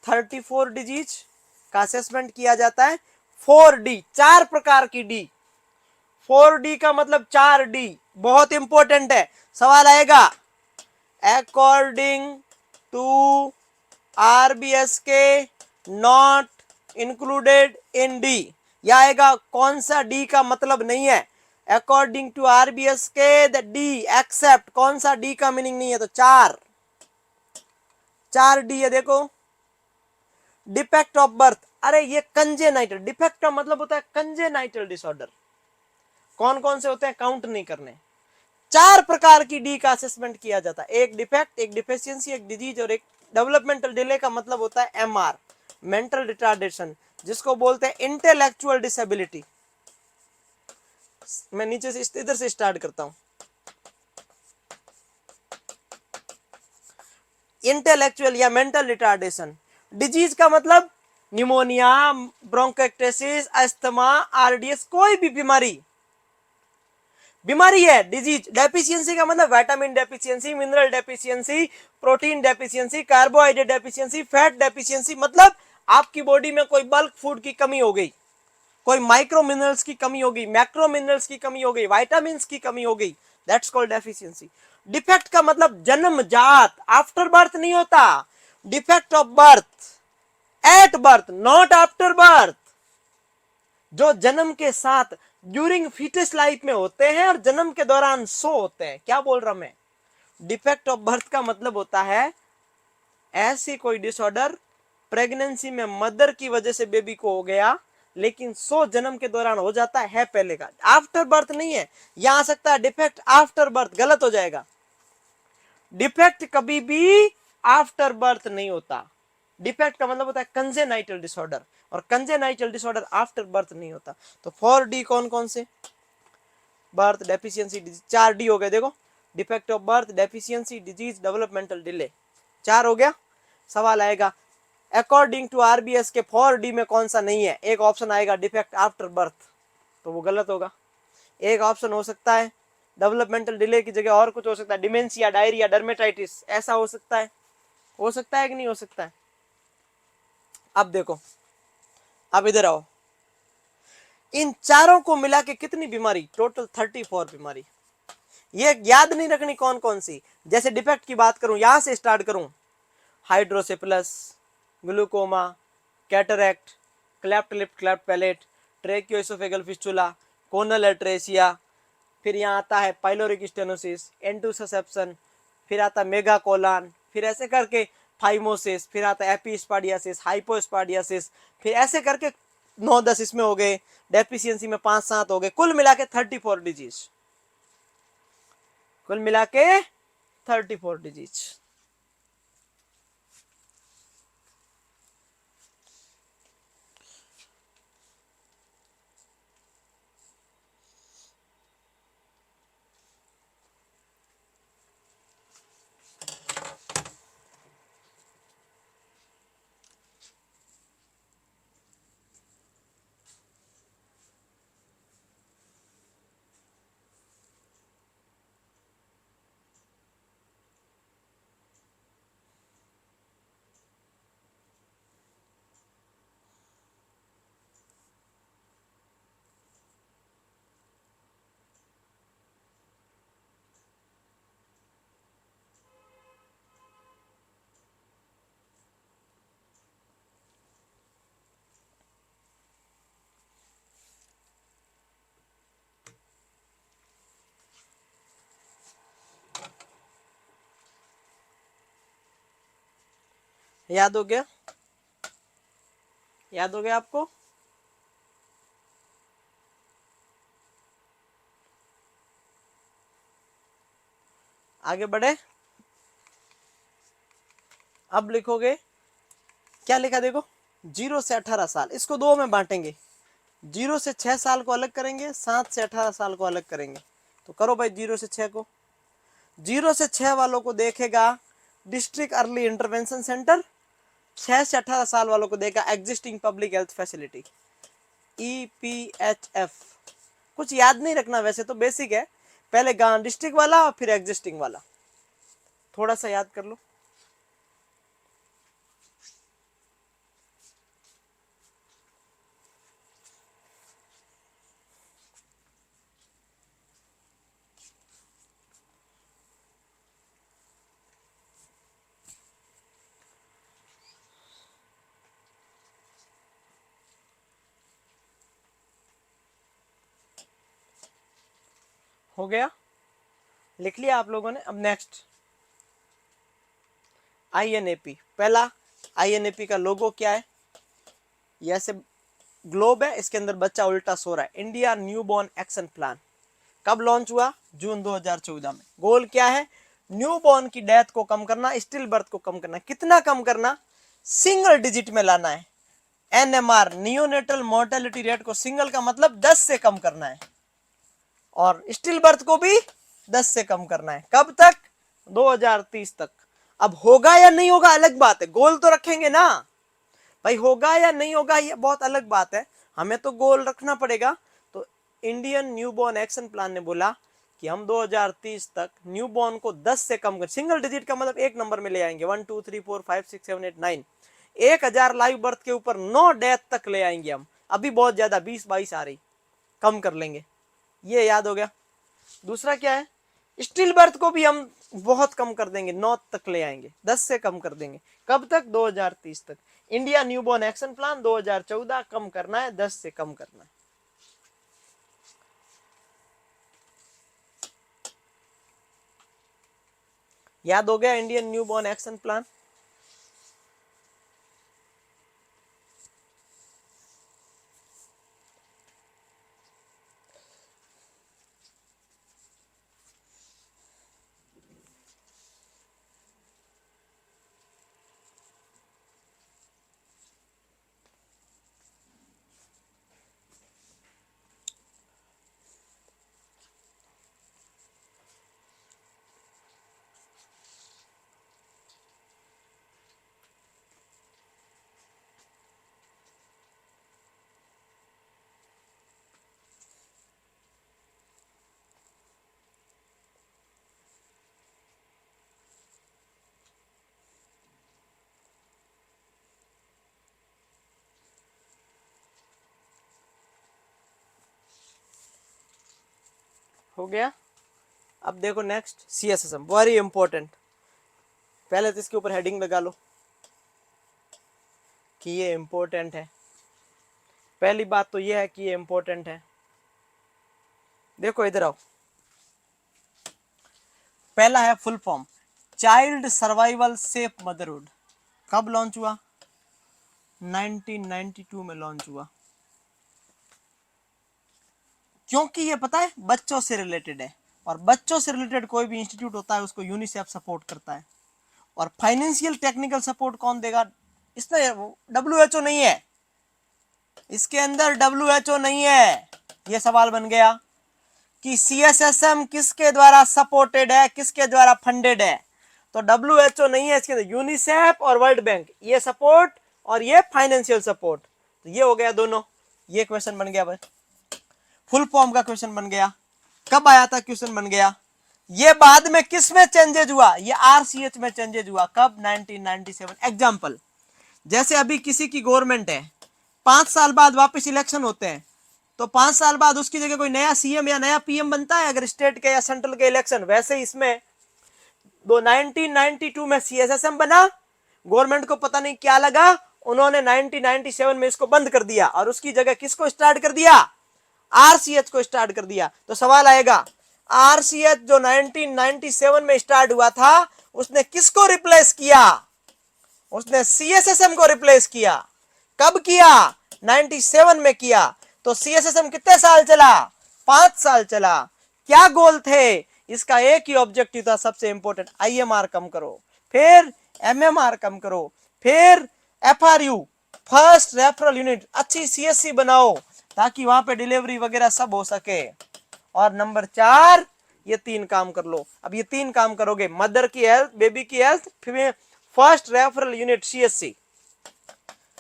34 डिजीज का असेसमेंट किया जाता है। 4D, 4 प्रकार की डी, 4D का मतलब 4D, बहुत इंपॉर्टेंट है। सवाल आएगा, अकॉर्डिंग टू आरबीएस के नॉट इंक्लूडेड इन डी, यह आएगा कौन सा डी का मतलब नहीं है। अकॉर्डिंग टू आरबीएस के द डी एक्सेप्ट, कौन सा डी का मीनिंग नहीं है, तो 4 डी है। देखो, डिफेक्ट ऑफ बर्थ, अरे ये कंजेनाइटल, डिफेक्ट का मतलब होता है कंजेनाइटल डिसऑर्डर। कौन कौन से होते हैं काउंट नहीं करने, 4 प्रकार की डी का असेसमेंट किया जाता है, एक डिफेक्ट, एक डिफिशियंसी, एक डिजीज और एक डेवलपमेंटल डिले का मतलब होता है एमआर, मेंटल रिटार्डेशन, जिसको बोलते हैं इंटेलेक्चुअल डिसेबिलिटी। मैं नीचे से इधर से स्टार्ट करता हूं। इंटेलेक्चुअल या मेंटल रिटार्डेशन, डिजीज का मतलब निमोनिया, ब्रोंकाइटिस, अस्थमा, आरडीएस, कोई भी बीमारी है डिजीज। डेफिशिएंसी का मतलब vitamin deficiency, mineral deficiency, protein deficiency, carbohydrate deficiency, fat deficiency, मतलब आपकी बॉडी में कोई बल्क फूड की कमी हो गई, कोई माइक्रो मिनरल्स की कमी हो गई, मैक्रो मिनरल्स की कमी हो गई, विटामिन की कमी हो गई, दैट्स कॉल्ड डेफिशिएंसी। डिफेक्ट का मतलब जन्मजात, आफ्टर बर्थ नहीं होता, defect of birth, at birth not after birth, जो जन्म के साथ ड्यूरिंग फीटस लाइफ में होते हैं और जन्म के दौरान सो होते हैं। क्या बोल रहा मैं? डिफेक्ट ऑफ बर्थ का मतलब होता है ऐसी कोई डिसऑर्डर प्रेगनेंसी में मदर की वजह से बेबी को हो गया, लेकिन सो जन्म के दौरान हो जाता है पहले का, आफ्टर बर्थ नहीं है। यहां आ सकता है डिफेक्ट आफ्टर बर्थ, गलत हो जाएगा। डिफेक्ट कभी भी आफ्टर बर्थ नहीं होता, डिफेक्ट का मतलब होता है कंजेनाइटल डिसऑर्डर, और कंजेनाइटल डिसऑर्डर आफ्टर बर्थ नहीं होता। तो 4D कौन कौन से? बर्थ, डेफिशिएंसी, 4D हो गए। देखो, defect of birth, deficiency, disease, developmental delay, 4 हो गया। सवाल आएगा अकॉर्डिंग टू आरबीएस के 4D में कौन सा नहीं है? एक ऑप्शन आएगा डिफेक्ट आफ्टर बर्थ, तो वो गलत होगा। एक ऑप्शन हो सकता है डेवलपमेंटल डिले की जगह और कुछ हो सकता है, डिमेंशिया, डायरिया, डर्मेटाइटिस, ऐसा हो सकता है कि नहीं हो सकता है? अब देखो, अब इधर आओ, इन चारों को मिला के कितनी बीमारी? टोटल 34 बीमारी। ये याद नहीं रखनी कौन कौन सी। जैसे डिफेक्ट की बात करूं, यहां से स्टार्ट करूं, hydrocephalus, glaucoma, cataract, cleft lip, cleft palate, tracheoesophageal fistula, choanal atresia, फिर यहाँ आता है पाइलोरिक स्टेनोसिस, एंटूससेप्शन, फिर आता है मेगाकोलान, फिर ऐसे करके फाइमोसिस, फिर आता है एपीस्पाडियासिस, हाइपोस्पाडियासिस, फिर ऐसे करके 9-10 इसमें हो गए, डेफिशिएंसी में 5-7 हो गए, कुल मिला के 34 डिजीज। कुल मिला के 34 डिजिट्स। याद हो गया? याद हो गया आपको? आगे बढ़े। अब लिखोगे, क्या लिखा देखो, 0 से 18 साल, इसको दो में बांटेंगे, 0 से 6 साल को अलग करेंगे, 7 से 18 साल को अलग करेंगे। तो करो भाई 0 से 6 को। 0 से 6 वालों को देखेगा डिस्ट्रिक्ट अर्ली इंटरवेंशन सेंटर, 6 से 18 साल वालों को देगा existing public health facility, EPHF। कुछ याद नहीं रखना, वैसे तो बेसिक है, पहले गांव डिस्ट्रिक्ट वाला और फिर एग्जिस्टिंग वाला, थोड़ा सा याद कर लो। हो गया, लिख लिया आप लोगों ने। अब नेक्स्ट INAP। पहला INAP का लोगो क्या है, ये ऐसे ग्लोब है, इसके अंदर बच्चा उल्टा सो रहा है। इंडिया न्यूबॉर्न एक्शन प्लान कब लॉन्च हुआ? जून 2014 में। गोल क्या है? न्यूबॉर्न की डेथ को कम करना, स्टिल बर्थ को कम करना। कितना कम करना? सिंगल डिजिट में लाना है। NMR नियोनेटल मोर्टेलिटी रेट को सिंगल का मतलब 10 से कम करना है, और स्टिल बर्थ को भी 10 से कम करना है। कब तक? 2030 तक। अब होगा या नहीं होगा अलग बात है, गोल तो रखेंगे ना भाई, होगा या नहीं होगा ये बहुत अलग बात है, हमें तो गोल रखना पड़ेगा। तो इंडियन न्यूबॉर्न एक्शन प्लान ने बोला कि हम 2030 तक न्यूबॉर्न को 10 से कम कर, सिंगल डिजिट का मतलब एक नंबर में ले आएंगे, 1 2 3 4 5 6 7 8 9, 1000 लाइव बर्थ के ऊपर 9 डेथ तक ले आएंगे हम। अभी बहुत ज्यादा 20-22 आ रही, कम कर लेंगे, ये याद हो गया। दूसरा क्या है? स्टिल बर्थ को भी हम बहुत कम कर देंगे, 9 तक ले आएंगे, 10 से कम कर देंगे। कब तक? 2030 तक। इंडिया न्यूबॉर्न एक्शन प्लान 2014, कम करना है, 10 से कम करना है। याद हो गया इंडियन न्यूबॉर्न एक्शन प्लान? हो गया। अब देखो नेक्स्ट CSSM, वेरी इंपॉर्टेंट। पहले तो इसके ऊपर हेडिंग लगा लो कि ये इंपॉर्टेंट है। पहली बात तो ये है कि ये इंपॉर्टेंट है। देखो इधर आओ, पहला है full form, child survival safe motherhood. कब लॉन्च हुआ? 1992 में लॉन्च हुआ। क्योंकि ये पता है बच्चों से रिलेटेड है, और बच्चों से रिलेटेड कोई भी इंस्टीट्यूट होता है उसको यूनिसेफ सपोर्ट करता है। और फाइनेंशियल टेक्निकल सपोर्ट कौन देगा? इसमें WHO नहीं है, इसके अंदर WHO नहीं है। यह सवाल बन गया कि CSSM किसके द्वारा सपोर्टेड है, किसके द्वारा फंडेड है? तो WHO नहीं है इसके अंदर, यूनिसेफ और वर्ल्ड बैंक, ये सपोर्ट और ये फाइनेंशियल सपोर्ट। तो ये हो गया दोनों, ये क्वेश्चन बन गया भाई, फुल फॉर्म का क्वेश्चन बन गया। कब आया था क्वेश्चन बन गया? ये बाद में किस में चेंजेज हुआ? ये RCH में चेंजेज हुआ। कब? 1997। एग्जाम्पल, जैसे अभी किसी की गवर्नमेंट है, 5 साल बाद वापस इलेक्शन होते हैं, तो 5 साल बाद उसकी जगह कोई नया CM या नया PM बनता है अगर स्टेट के या सेंट्रल के इलेक्शन। वैसे इसमें 1992 में CSSM बना, गवर्नमेंट को पता नहीं क्या लगा, उन्होंने 1997 में इसको बंद कर दिया और उसकी जगह किसको स्टार्ट कर दिया? RCH को स्टार्ट कर दिया। तो सवाल आएगा, RCH जो 1997 में स्टार्ट हुआ था उसने किसको रिप्लेस किया? उसने CSSM को रिप्लेस किया। कब किया? 97 में किया। तो CSSM कितने साल चला? 5 साल चला। क्या गोल थे इसका? एक ही ऑब्जेक्टिव था सबसे इंपॉर्टेंट, IMR कम करो, फिर MMR कम करो, फिर FRU फर्स्ट रेफरल यूनिट, अच्छी CSC बनाओ ताकि वहां पे डिलीवरी वगैरह सब हो सके। और नंबर 4, ये 3 काम कर लो। अब ये 3 काम करोगे, मदर की हेल्थ, बेबी की हेल्थ, फिर फर्स्ट रेफरल यूनिट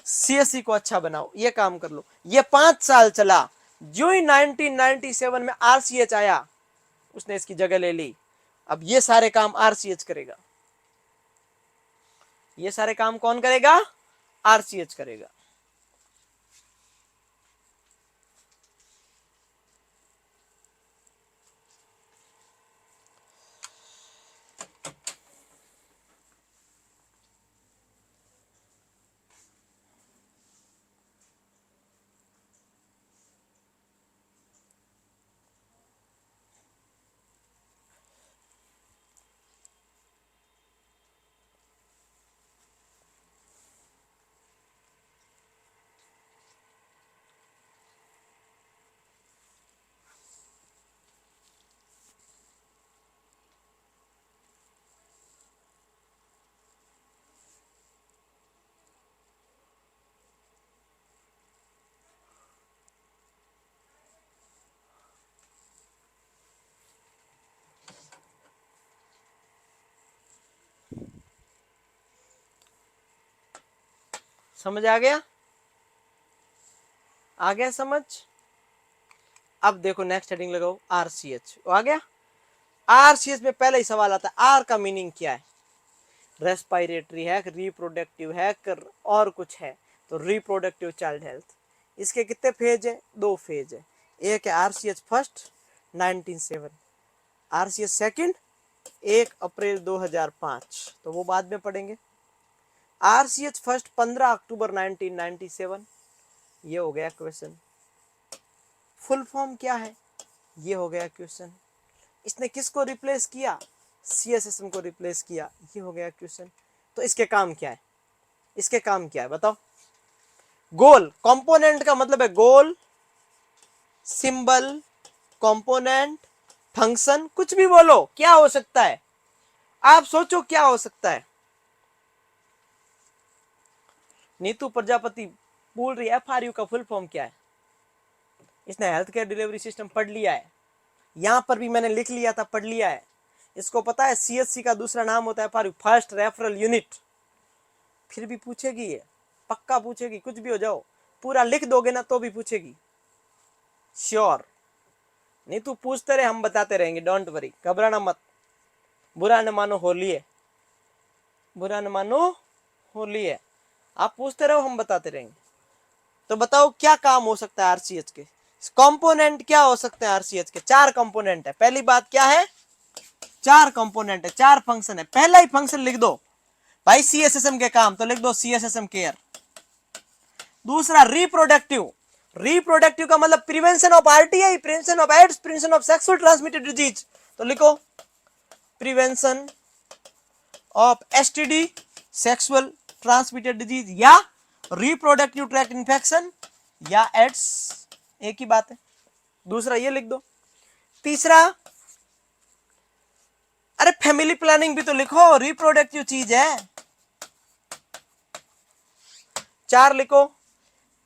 CSC को अच्छा बनाओ, ये काम कर लो। ये 5 साल चला। जो ही 1997 में RCH आया उसने इसकी जगह ले ली। अब ये सारे काम RCH करेगा। ये सारे काम कौन करेगा? RCH करेगा। समझ आ गया? आ गया समझ? अब देखो नेक्स्ट हेडिंग लगाओ, RCH आ गया। RCH में पहले ही सवाल आता है, R का मीनिंग क्या है? रेस्पिरेटरी है, रिप्रोडक्टिव है, और कुछ है? तो रिप्रोडक्टिव चाइल्ड हेल्थ। इसके कितने फेज है? 2 फेज है। एक है RCH फर्स्ट 1997, RCH सेकंड 1 अप्रैल 2005, तो वो बाद में पढ़ेंगे। RCH फर्स्ट 15 अक्टूबर 1997, ये हो गया क्वेश्चन। फुल फॉर्म क्या है? ये हो गया क्वेश्चन। इसने किसको रिप्लेस किया? CSSM को रिप्लेस किया, ये हो गया क्वेश्चन। तो इसके काम क्या है? इसके काम क्या है बताओ? गोल, कंपोनेंट का मतलब है गोल, सिंबल, कंपोनेंट, फंक्शन, कुछ भी बोलो, क्या हो सकता है? आप सोचो क्या हो सकता है? नीतू प्रजापति बोल रही है FRU का फुल फॉर्म क्या है? इसने हेल्थ केयर डिलीवरी सिस्टम पढ़ लिया है, यहां पर भी मैंने लिख लिया था, पढ़ लिया है। इसको पता है CSC का दूसरा नाम होता है FRU, फर्स्ट रेफरल यूनिट। फिर भी पूछेगी ये, पक्का पूछेगी, कुछ भी हो जाओ, पूरा लिख दोगे ना तो भी पूछेगी, श्योर। नहीं तू पूछते रहे, हम बताते रहेंगे, डोंट वरी, घबराना मत। बुरा न मानो होली है, बुरा न मानो होली है, आप पूछते रहो, हम बताते रहेंगे। तो बताओ क्या काम हो सकता है RCH के? कंपोनेंट क्या हो सकते हैं RCH के? 4 कंपोनेंट है। पहली बात क्या है? 4 कंपोनेंट है, 4 फंक्शन है। पहला ही फंक्शन लिख दो भाई, CSSM के काम, तो लिख दो CSSM केयर। दूसरा रिप्रोडक्टिव, रिप्रोडक्टिव का मतलब prevention of RTI, prevention of AIDS, prevention of sexual transmitted disease, तो लिखो prevention of STD, sexual transmitted disease, या रिप्रोडक्टिव ट्रैक्ट इन्फेक्शन, या एड्स, एक ही बात है। दूसरा ये लिख दो। तीसरा अरे फैमिली प्लानिंग भी तो लिखो, रिप्रोडक्टिव चीज है। 4 लिखो,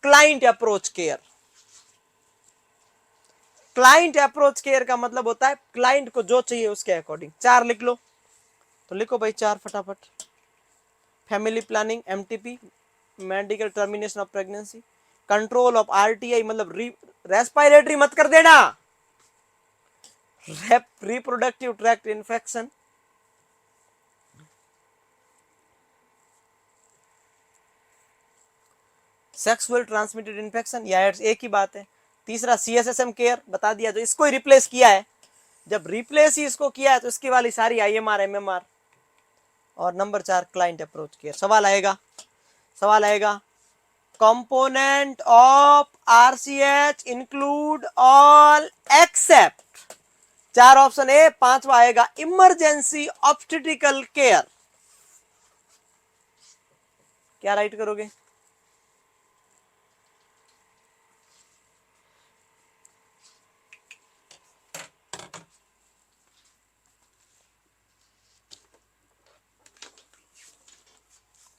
client approach care. Client approach care का मतलब होता है क्लाइंट को जो चाहिए उसके अकॉर्डिंग। 4 लिख लो, तो लिखो भाई 4 फटाफट। Family planning, MTP, medical termination of pregnancy, control of RTI मतलब रेस्पिरेटरी मत कर देना, reproductive tract infection, sexual transmitted infection, या एक ही बात है। तीसरा सीएसएसएम केयर बता दिया, जो इसको रिप्लेस किया है। जब रिप्लेस ही इसको किया है तो इसकी वाली सारी आईएमआर एमएमआर। और नंबर 4 क्लाइंट अप्रोच केयर। सवाल आएगा, सवाल आएगा, component of RCH include all except. 4 option A. 5वां आएगा इमरजेंसी ऑब्स्टेट्रिकल केयर। क्या राइट करोगे?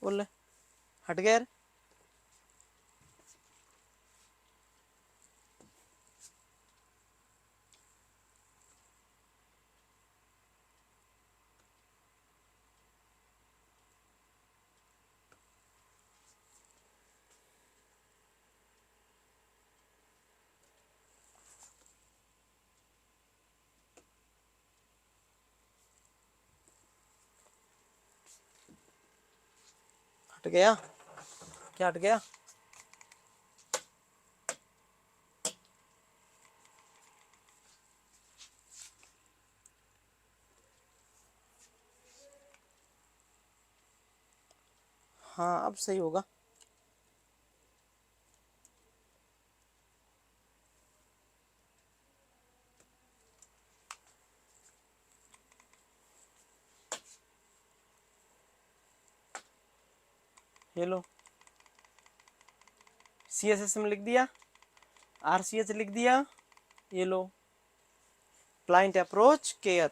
बोल, हट गए। हट गया? क्या हट गया? हाँ अब सही होगा। ये लो, सीएसएसएम लिख दिया, आरसीएच लिख दिया, ये लो क्लाइंट अप्रोच केयर।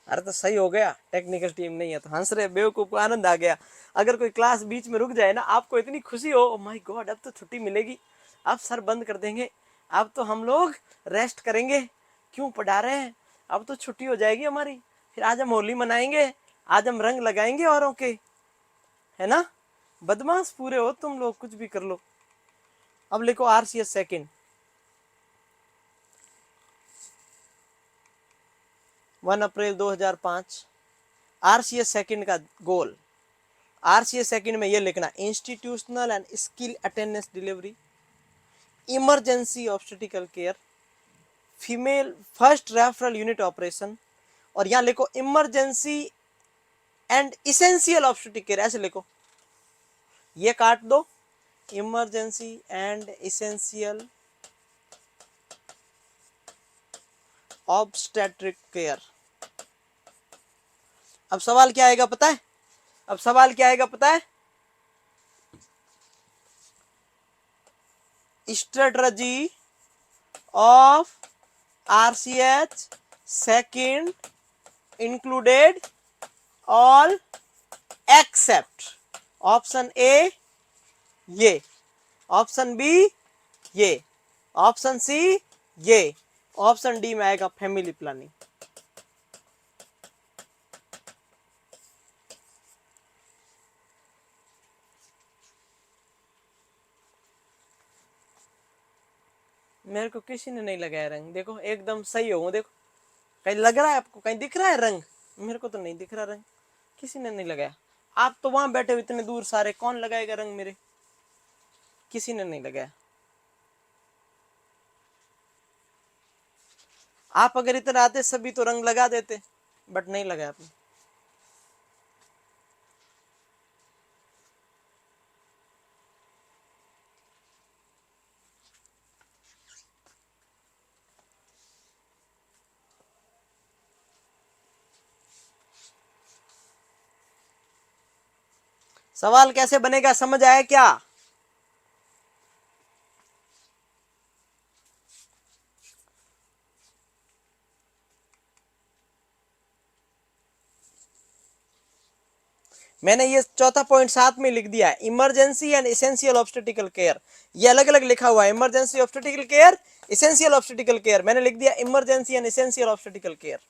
अरे तो सही हो गया, टेक्निकल टीम नहीं है तो हंस रहे बेवकूफ को आनंद आ गया। अगर कोई क्लास बीच में रुक जाए ना, आपको इतनी खुशी हो, ओ माय गॉड अब तो छुट्टी मिलेगी, अब सर बंद कर देंगे, अब तो हम लोग रेस्ट करेंगे, क्यों पढ़ा रहे हैं, अब तो छुट्टी हो जाएगी हमारी, फिर आज हम होली मनाएंगे, आज हम रंग लगाएंगे औरों के, है ना। बदमाश पूरे हो तुम लोग, कुछ भी कर लो। अब लिखो आरसीएस सेकंड, 1 अप्रैल 2005। आरसीएस सेकंड का गोल, आरसीएस सेकंड में ये लिखना, institutional and skill attendance delivery, emergency obstetrical care, female first referral unit operation, और यहां लिखो emergency and essential obstetric care, ऐसे लिखो, ये काट दो, emergency and essential obstetric care. अब सवाल क्या आएगा पता है? अब सवाल क्या आएगा पता है? Strategy of RCH second included all except, option A ये, ऑप्शन बी ये, ऑप्शन सी ये, ऑप्शन डी में आएगा फैमिली प्लानिंग। मेरे को किसी ने नहीं लगाया रंग, देखो एकदम सही हो, देखो कहीं लग रहा है आपको, कहीं दिख रहा है रंग? मेरे को तो नहीं दिख रहा रंग, किसी ने नहीं लगाया। आप तो वहां बैठे हो इतने दूर सारे, कौन लगाएगा रंग मेरे? किसी ने नहीं लगाया। आप अगर इतना आते सभी तो रंग लगा देते, बट नहीं लगाया आपने। सवाल कैसे बनेगा समझ आया क्या? मैंने ये चौथा पॉइंट साथ में लिख दिया, emergency and essential obstetrical care. ये अलग अलग लिखा हुआ है, emergency obstetrical care, essential obstetrical care. मैंने लिख दिया emergency and essential obstetrical care.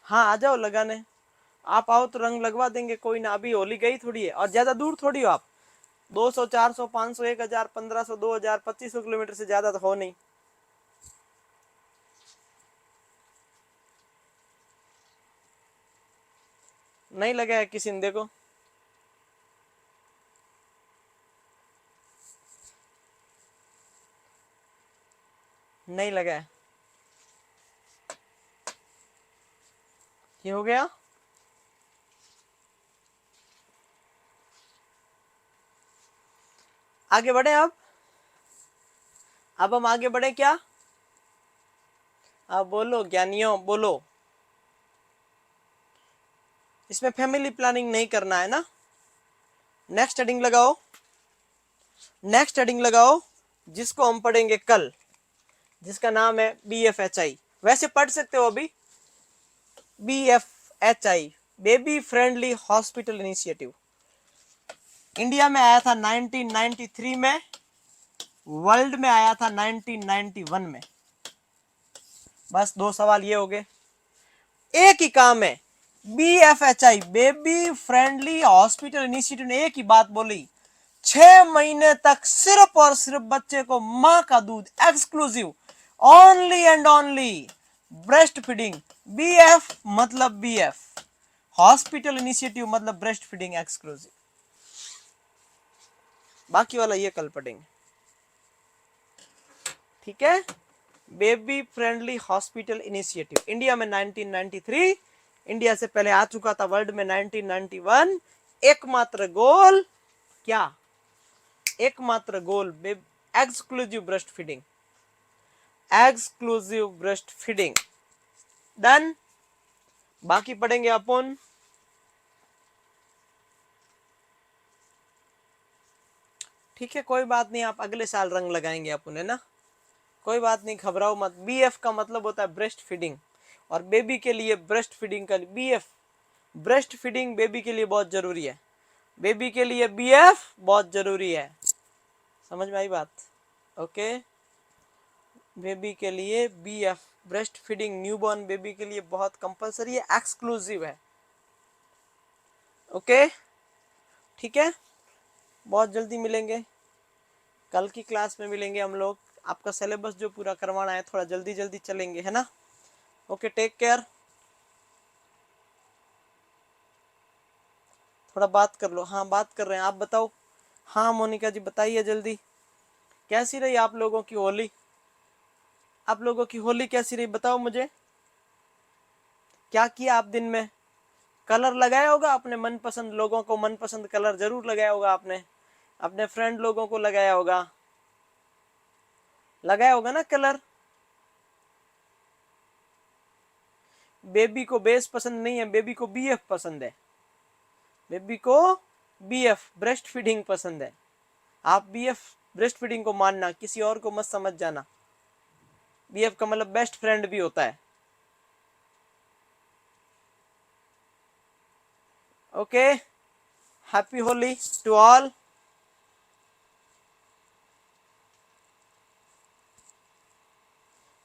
हाँ आ जाओ लगाने, आप आओ तो रंग लगवा देंगे, कोई ना। अभी होली गई थोड़ी है, और ज्यादा दूर थोड़ी हो आप। 200, 400, 500, 1000, 1500, 2000, 2500 किलोमीटर से ज्यादा तो हो नहीं। नहीं लगा है किसी ने, देखो। नहीं लगा है, ये हो गया। आगे बढ़े अब हम आगे बढ़े क्या? अब बोलो ज्ञानियों, बोलो। इसमें फैमिली प्लानिंग नहीं करना है ना। नेक्स्ट हेडिंग लगाओ, नेक्स्ट हेडिंग लगाओ, जिसको हम पढ़ेंगे कल, जिसका नाम है BFHI। वैसे पढ़ सकते हो अभी, BFHI, baby friendly hospital initiative. India में आया था 1993 में, वर्ल्ड में आया था 1991 में। बस 2 सवाल ये हो गए, एक ही काम है। BFHI, baby friendly hospital initiative ने एक ही बात बोली, 6 महीने तक सिर्फ और सिर्फ बच्चे को मां का दूध exclusive, only and only breast feeding. BF मतलब BF, हॉस्पिटल इनिशिएटिव मतलब ब्रेस्ट फीडिंग एक्सक्लूसिव। बाकी वाला ये कल पढ़ेंगे, ठीक है। Baby friendly hospital initiative India में 1993, इंडिया से पहले आ चुका था वर्ल्ड में 1991। एकमात्र गोल क्या? एकमात्र goal exclusive breast feeding, exclusive breast feeding. Done. बाकी पढ़ेंगे अपन, ठीक है, कोई बात नहीं, आप अगले साल रंग लगाएंगे अपन, है ना। कोई बात नहीं, घबराओ मत। BF का मतलब होता है ब्रेस्ट फीडिंग, और बेबी के लिए ब्रेस्ट फीडिंग का BF, ब्रेस्ट फीडिंग बेबी के लिए बहुत जरूरी है, बेबी के लिए BF बहुत जरूरी है। समझ में आई बात? ओके, बेबी के लिए BF, breast feeding newborn baby के लिए बहुत कंपलसरी है, एक्सक्लूसिव है। ओके, ठीक है, बहुत जल्दी मिलेंगे, कल की क्लास में मिलेंगे हम लोग। आपका सिलेबस जो पूरा करवाना है थोड़ा जल्दी जल्दी चलेंगे, है ना। Okay, take care. थोड़ा बात कर लो। हाँ बात कर रहे हैं, आप बताओ। हाँ मोनिका जी बताइए जल्दी, कैसी रही आप लोगों की होली? आप लोगों की होली कैसी रही बताओ मुझे, क्या किया आप दिन में? कलर लगाया होगा अपने मनपसंद लोगों को, मनपसंद कलर जरूर लगाया होगा आपने, अपने फ्रेंड लोगों को लगाया होगा, लगाया होगा ना कलर। बेबी को बेस पसंद नहीं है, बेबी को BF पसंद है, बेबी को BF ब्रेस्ट फीडिंग पसंद है। आप BF ब्रेस्ट फीडिंग को मानना, किसी और को मत समझ जाना। BF का मतलब बेस्ट फ्रेंड भी होता है। Okay, happy Holi to all.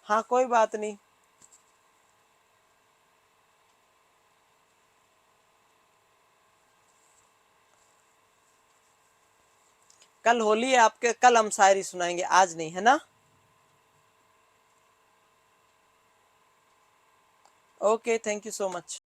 हाँ कोई बात नहीं, कल होली है आपके, कल हम शायरी सुनाएंगे, आज नहीं, है ना। Okay, thank you so much.